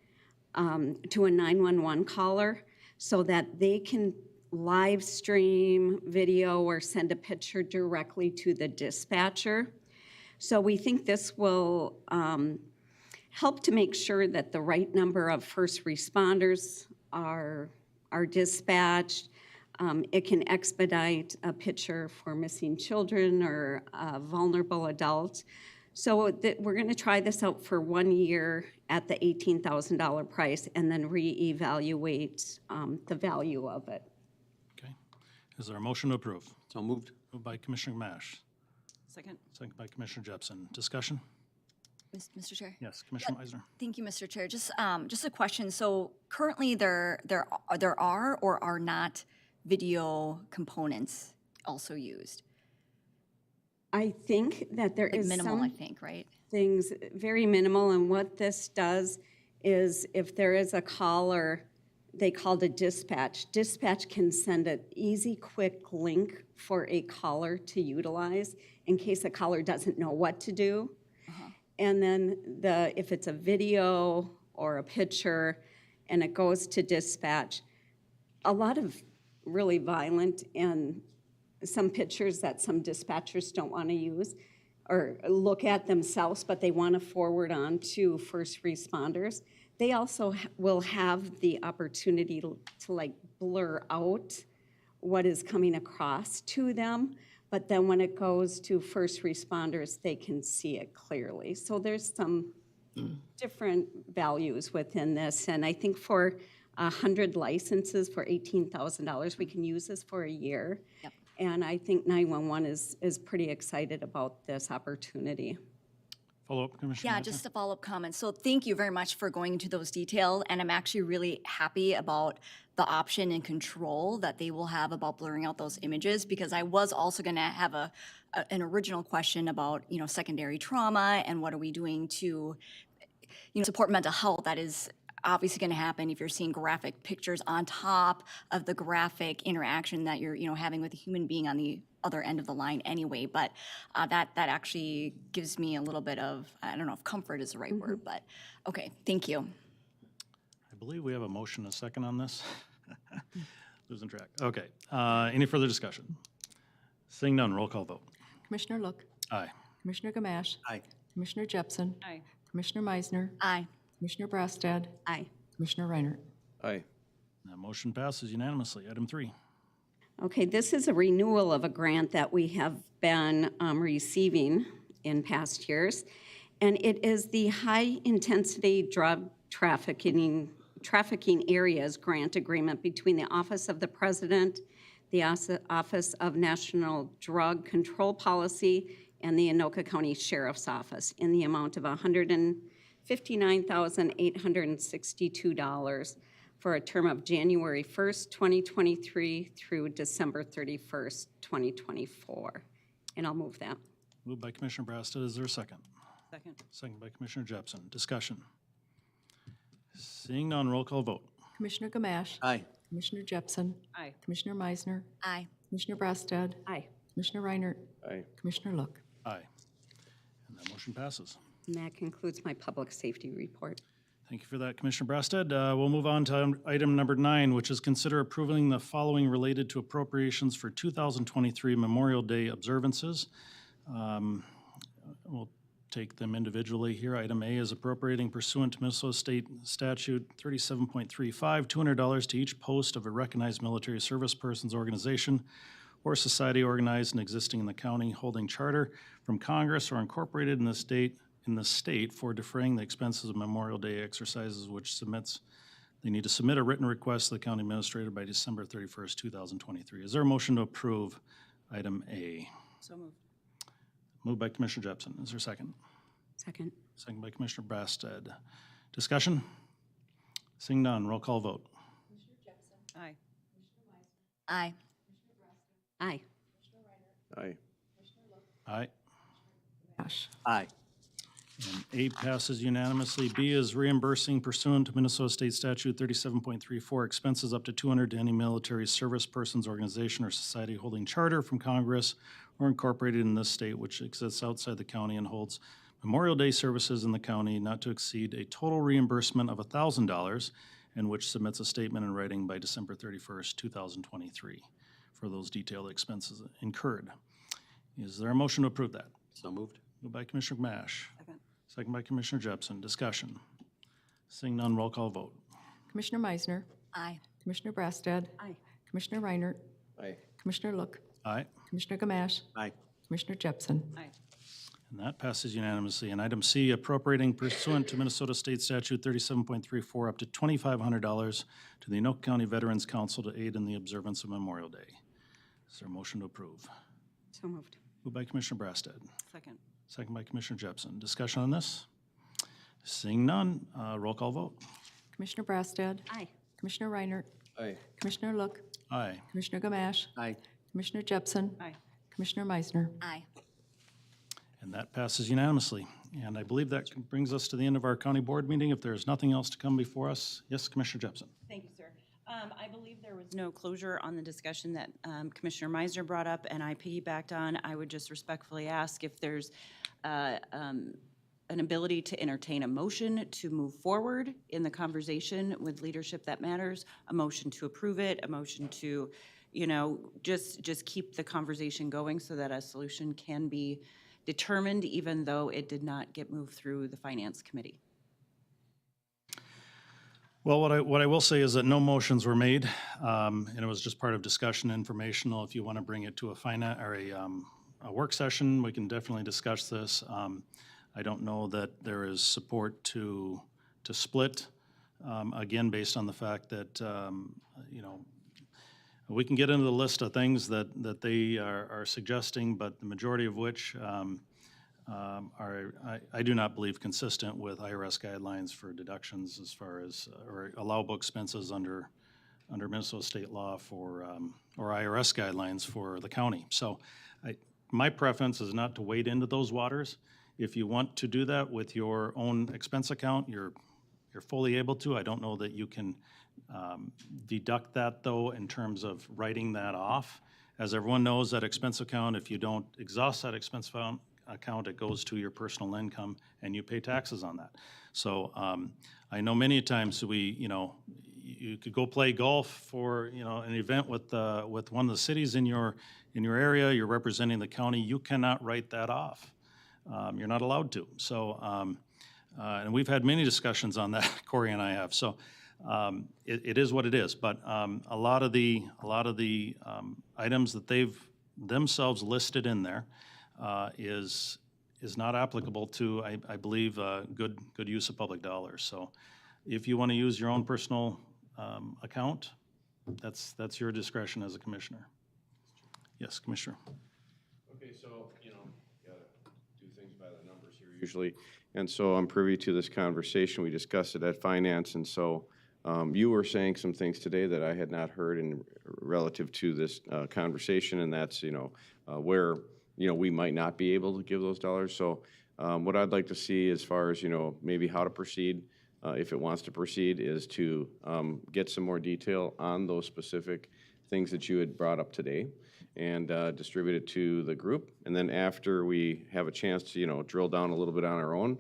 to a 911 caller so that they can live stream video or send a picture directly to the dispatcher. So we think this will help to make sure that the right number of first responders are dispatched. It can expedite a picture for missing children or a vulnerable adult. So we're going to try this out for 1 year at the $18,000 price and then reevaluate the value of it. Okay. Is there a motion to approve? So moved. Moved by Commissioner Gamache. Second. Second by Commissioner Jepson. Discussion? Mr. Chair? Yes. Commissioner Meisner. Thank you, Mr. Chair. Just a question. So currently there are or are not video components also used? I think that there Like is minimal, I some think, right? things, very minimal, and what this does is if there is a caller, they call the dispatch. Dispatch can send an easy, quick link for a caller to utilize in case a caller doesn't know what to do. And then if it's a video or a picture and it goes to dispatch, a lot of really violent and some pictures that some dispatchers don't want to use or look at themselves, but they want to forward on to first responders. They also will have the opportunity to like blur out what is coming across to them, but then when it goes to first responders, they can see it clearly. So there's some different values within this, and I think for 100 licenses for $18,000, we can use this for a year. Yep. And I think 911 is pretty excited about this opportunity. Follow-up, Commissioner Yeah, Meisner? just a follow-up comment. So thank you very much for going into those details, and I'm actually really happy about the option and control that they will have about blurring out those images, because I was also going to have an original question about, secondary trauma and what are we doing to, support mental health. That is obviously going to happen if you're seeing graphic pictures on top of the graphic interaction that you're, having with a human being on the other end of the line anyway. But that actually gives me a little bit of, I don't know if comfort is the right word, but okay, thank you. I believe we have a motion, a second on this. Losing track. Okay. Any further discussion? Seeing none, roll call vote. Commissioner Look, Aye. Commissioner Gamache, Aye. Commissioner Jepson, Aye. Commissioner Meisner, Aye. Commissioner Brassad, Aye. Commissioner Reinert. Aye. That motion passes unanimously. Item 3. Okay, this is a renewal of a grant that we have been receiving in past years, and it is the High Intensity Drug Trafficking Areas Grant Agreement between the Office of the President, the Office of National Drug Control Policy, and the Anoka County Sheriff's Office in the amount of $159,862 for a term of January 1st, 2023 through December 31st, 2024. And I'll move that. Moved by Commissioner Brassad. Is there a second? Second. Second by Commissioner Jepson. Discussion. Seeing none, roll call vote. Commissioner Gamache, Aye. Commissioner Jepson, Aye. Commissioner Meisner, Aye. Commissioner Brassad, Aye. Commissioner Reinert, Aye. Commissioner Look. Aye. And that motion passes. And that concludes my public safety report. Thank you for that, Commissioner Brassad. We'll move on to item number 9, which is consider approving the following related to appropriations for 2023 Memorial Day observances. We'll take them individually here. Item A is appropriating pursuant to Minnesota State Statute 37.35, $200 to each post of a recognized military service person's organization or society organized and existing in the county holding charter from Congress or incorporated in the state for defraying the expenses of Memorial Day exercises, which they need to submit a written request to the county administrator by December 31st, 2023. Is there a motion to approve item A? So moved. Moved by Commissioner Jepson. Is there a second? Second. Second by Commissioner Brassad. Discussion? Seeing none, roll call vote. Aye. Aye. Aye. Aye. Aye. Gamache. Aye. And A passes unanimously. B is reimbursing pursuant to Minnesota State Statute 37.34 expenses up to $200 to any military service person's organization or society holding charter from Congress or incorporated in this state which exists outside the county and holds Memorial Day services in the county not to exceed a total reimbursement of $1,000 and which submits a statement in writing by December 31st, 2023 for those detailed expenses incurred. Is there a motion to approve that? So moved. Moved by Commissioner Gamache. Second. Second by Commissioner Jepson. Discussion. Seeing none, roll call vote. Commissioner Meisner, Aye. Commissioner Brassad, Aye. Commissioner Reinert, Aye. Commissioner Look, Aye. Commissioner Gamache, Aye. Commissioner Jepson. Aye. And that passes unanimously. And item C, appropriating pursuant to Minnesota State Statute 37.34 up to $2,500 to the Anoka County Veterans Council to aid in the observance of Memorial Day. Is there a motion to approve? So moved. Moved by Commissioner Brassad. Second. Second by Commissioner Jepson. Discussion on this? Seeing none, roll call vote. Commissioner Brassad, Aye. Commissioner Reinert, Aye. Commissioner Look, Aye. Commissioner Gamache, Aye. Commissioner Jepson, Aye. Commissioner Meisner. Aye. And that passes unanimously. And I believe that brings us to the end of our county board meeting. If there's nothing else to come before us, yes, Commissioner Jepson. Thank you, sir. I believe there was no closure on the discussion that Commissioner Meisner brought up, and I piggybacked on. I would just respectfully ask if there's an ability to entertain a motion to move forward in the conversation with leadership that matters, a motion to approve it, a motion to, just keep the conversation going so that a solution can be determined, even though it did not get moved through the Finance Committee. Well, what I will say is that no motions were made, and it was just part of discussion, informational. If you want to bring it to a work session, we can definitely discuss this. I don't know that there is support to split, again, based on the fact that, we can get into the list of things that they are suggesting, but the majority of which I do not believe consistent with IRS guidelines for deductions as far as, or allowable expenses under Minnesota state law for, or IRS guidelines for the county. So my preference is not to wade into those waters If you want to do that with your own expense account, you're fully able to. I don't know that you can deduct that, though, in terms of writing that off. As everyone knows, that expense account, if you don't exhaust that expense account, it goes to your personal income, and you pay taxes on that. So I know many times you could go play golf for, an event with one of the cities in your area, you're representing the county, you cannot write that off. You're not allowed to. So, and we've had many discussions on that, Corey and I have. So it is what it is. But a lot of the items that they've themselves listed in there is not applicable to, I believe, good use of public dollars. So if you want to use your own personal account, that's your discretion as a commissioner. Yes, Commissioner. Okay, so, gotta do things by the numbers here usually. And so I'm privy to this conversation. We discussed it at finance. And so you were saying some things today that I had not heard in relative to this conversation. And that's, where, we might not be able to give those dollars. So what I'd like to see as far as, maybe how to proceed, if it wants to proceed, is to get some more detail on those specific things that you had brought up today and distribute it to the group. And then after we have a chance to, drill down a little bit on our own,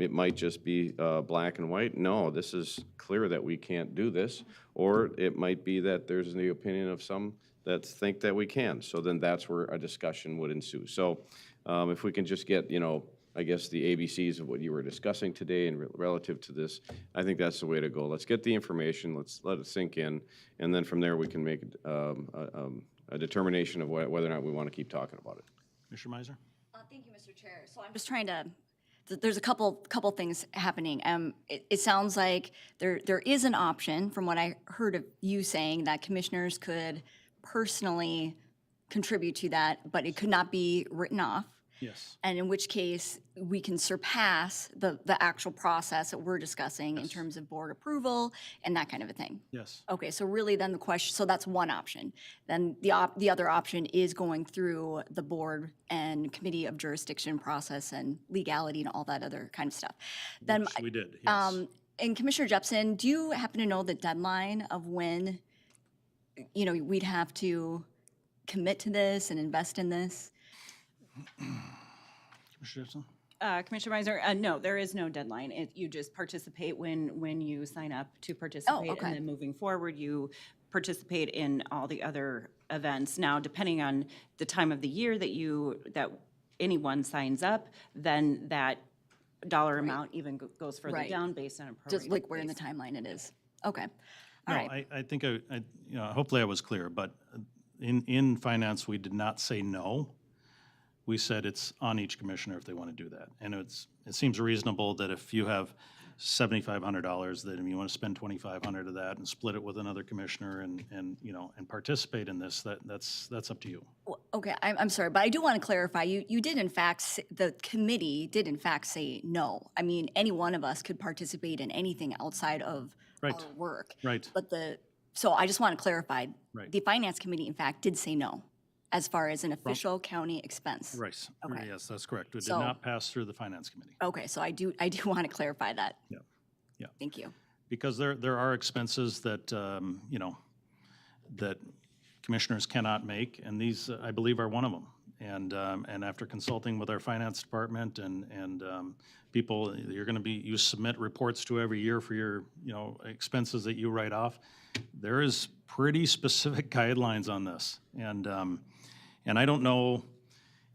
it might just be black and white. No, this is clear that we can't do this. Or it might be that there's the opinion of some that think that we can. So then that's where a discussion would ensue. So if we can just get, I guess the ABCs of what you were discussing today and relative to this, I think that's the way to go. Let's get the information, let's let it sink in, and then from there we can make a determination of whether or not we want to keep talking about it. Commissioner Meiser? Thank you, Mr. Chair. So I'm just trying to, there's a couple things happening. It sounds like there is an option, from what I heard of you saying, that commissioners could personally contribute to that, but it could not be written off. Yes. And in which case, we can surpass the actual process that we're discussing in terms of board approval and that kind of a thing. Yes. Okay, so really then the question, so that's one option. Then the other option is going through the board and committee of jurisdiction process and legality and all that other kind of stuff. Then Which we did, yes. And Commissioner Jepson, do you happen to know the deadline of when, we'd have to commit to this and invest in this? Commissioner Jepson? Commissioner Meiser, no, there is no deadline. You just participate when you sign up to participate. okay. And then moving forward, you participate in all the other events. Now, depending on the time of the year that anyone signs up, then that dollar amount even goes further Right. down based on a prorated Just like where in the basis. timeline it is? Okay, all No, right. I think, hopefully I was clear, but in finance, we did not say no. We said it's on each commissioner if they want to do that. And it seems reasonable that if you have $7,500, that if you want to spend $2,500 of that and split it with another commissioner and participate in this, that's up to you. Well, okay, I'm sorry, but I do want to clarify, you did in fact, the committee did in fact say no. I mean, any one of us could participate in anything outside of our Right. work. Right. But so I just want to clarify, Right. the finance committee in fact did say no, as far as an official county expense. Right. Okay. Yes, that's correct. It did So- not pass through the finance committee. Okay, so I do want to clarify that. Yeah. Yeah. Thank you. Because there are expenses that, that commissioners cannot make, and these, I believe, are one of them. And after consulting with our finance department and people, you submit reports to every year for your, expenses that you write off. There is pretty specific guidelines on this. And I don't know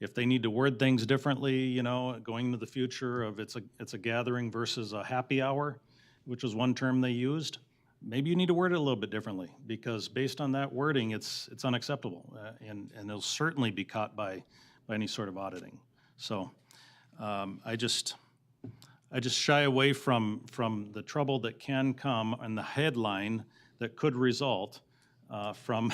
if they need to word things differently, going into the future of it's a gathering versus a happy hour, which was one term they used. Maybe you need to word it a little bit differently, because based on that wording, it's unacceptable, and it'll certainly be caught by any sort of auditing. So I just shy away from the trouble that can come and the headline that could result from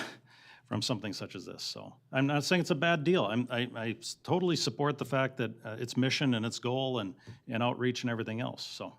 something such as this. So I'm not saying it's a bad deal. I totally support the fact that its mission and its goal and outreach and everything else. So.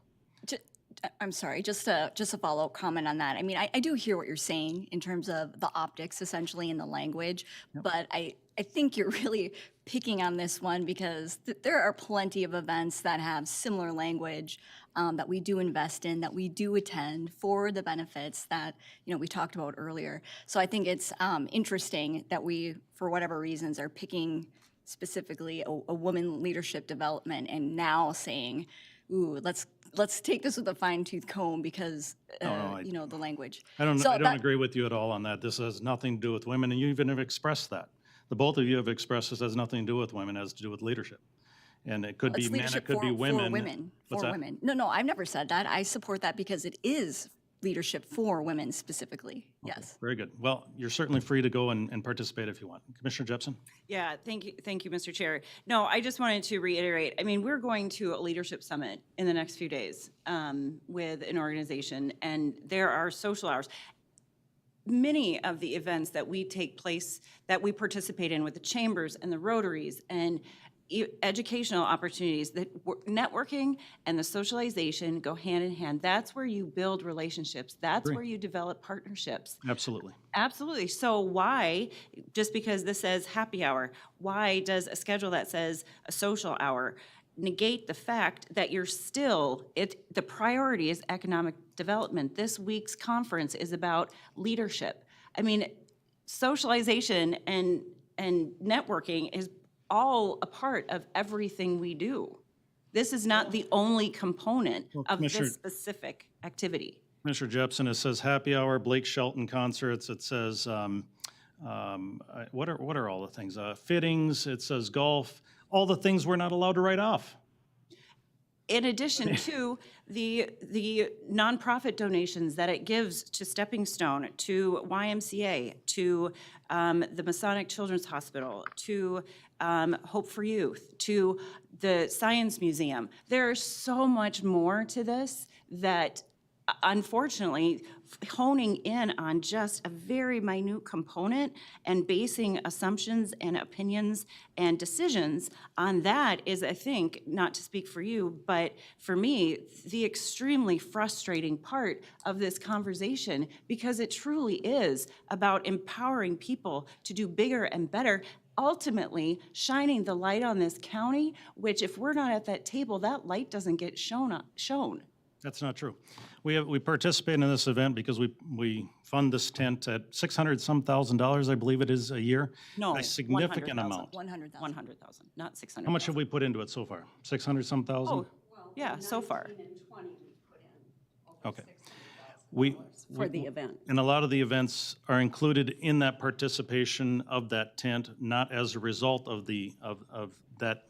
I'm sorry, just a follow-up comment on that. I mean, I do hear what you're saying in terms of the optics essentially in the language, but I think you're really picking on this one because there are plenty of events that have similar language that we do invest in, that we do attend for the benefits that, we talked about earlier. So I think it's interesting that we, for whatever reasons, are picking specifically a woman leadership development and now saying, ooh, let's take this with a fine-tooth comb because, the language. I don't So that- agree with you at all on that. This has nothing to do with women, and you even have expressed that. The both of you have expressed this has nothing to do with women, it has to do with leadership. And it could be It's men, it leadership could be for women. women, What's for that? women. No, I've never said that. I support that because it is leadership for women specifically, yes. Very good. Well, you're certainly free to go and participate if you want. Commissioner Jepson? Yeah, thank you, Mr. Chair. No, I just wanted to reiterate, I mean, we're going to a leadership summit in the next few days with an organization, and there are social hours. Many of the events that we participate in with the chambers and the Rotaries and educational opportunities, that networking and the socialization go hand in hand. That's where you build relationships. That's Agree. where you develop partnerships. Absolutely. Absolutely. So why, just because this says happy hour, why does a schedule that says a social hour negate the fact that you're still, the priority is economic development? This week's conference is about leadership. I mean, socialization and networking is all a part of everything we do. This is not the only component of Commissioner- this specific activity. Commissioner Jepson, it says happy hour, Blake Shelton concerts, it says, what are all the things? Fittings, it says golf, all the things we're not allowed to write off. In addition to the nonprofit donations that it gives to Stepping Stone, to YMCA, to the Masonic Children's Hospital, to Hope for Youth, to the Science Museum. There's so much more to this that, unfortunately, honing in on just a very minute component and basing assumptions and opinions and decisions on that is, I think, not to speak for you, but for me, the extremely frustrating part of this conversation, because it truly is about empowering people to do bigger and better, ultimately shining the light on this county, which if we're not at that table, that light doesn't get shown. That's not true. We participate in this event because we fund this tent at $600-some thousand, I believe it is, a year. No, A significant 100,000. amount. 100,000, not 600. How much have we put into it so far? 600-some thousand? Oh, yeah, so far. Okay. For the event. And a lot of the events are included in that participation of that tent, not as a result of that,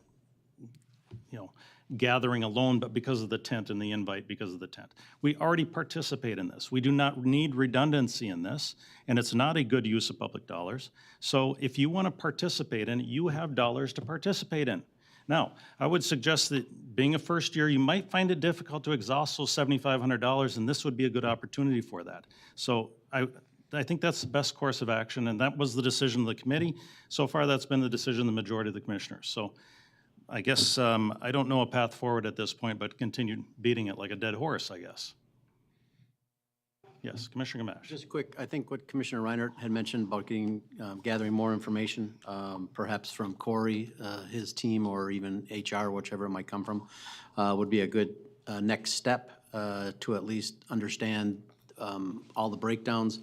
gathering alone, but because of the tent and the invite because of the tent. We already participate in this. We do not need redundancy in this, and it's not a good use of public dollars. So if you want to participate in it, you have dollars to participate in. Now, I would suggest that being a first year, you might find it difficult to exhaust those $7,500, and this would be a good opportunity for that. So I think that's the best course of action, and that was the decision of the committee. So far, that's been the decision of the majority of the commissioners. So I guess I don't know a path forward at this point, but continue beating it like a dead horse, I guess. Yes, Commissioner Gamache. Just quick, I think what Commissioner Reinert had mentioned about gathering more information, perhaps from Corey, his team, or even HR, whichever it might come from, would be a good next step to at least understand all the breakdowns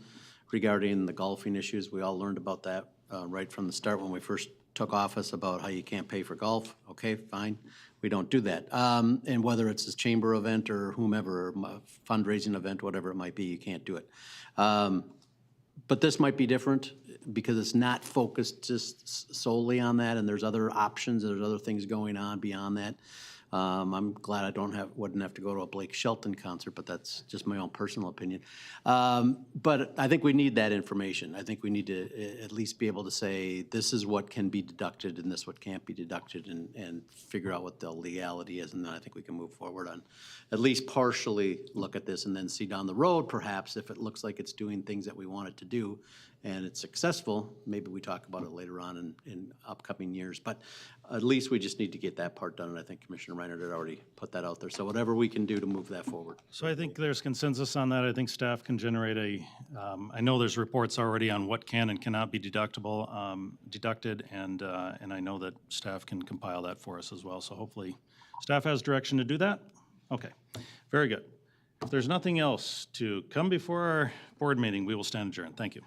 regarding the golfing issues. We all learned about that right from the start when we first took office, about how you can't pay for golf. Okay, fine, we don't do that. And whether it's a chamber event or whomever, or a fundraising event, whatever it might be, you can't do it. But this might be different because it's not focused just solely on that, and there's other options, there's other things going on beyond that. I'm glad I wouldn't have to go to a Blake Shelton concert, but that's just my own personal opinion. But I think we need that information. I think we need to at least be able to say, this is what can be deducted and this what can't be deducted, and figure out what the legality is, and then I think we can move forward on at least partially look at this, and then see down the road, perhaps, if it looks like it's doing things that we want it to do and it's successful, maybe we talk about it later on in upcoming years. But at least we just need to get that part done, and I think Commissioner Reiner had already put that out there. So whatever we can do to move that forward. So I think there's consensus on that. I think staff can generate I know there's reports already on what can and cannot be deducted, and I know that staff can compile that for us as well. So hopefully staff has direction to do that. Okay, very good. If there's nothing else to come before our board meeting, we will stand adjourned. Thank you.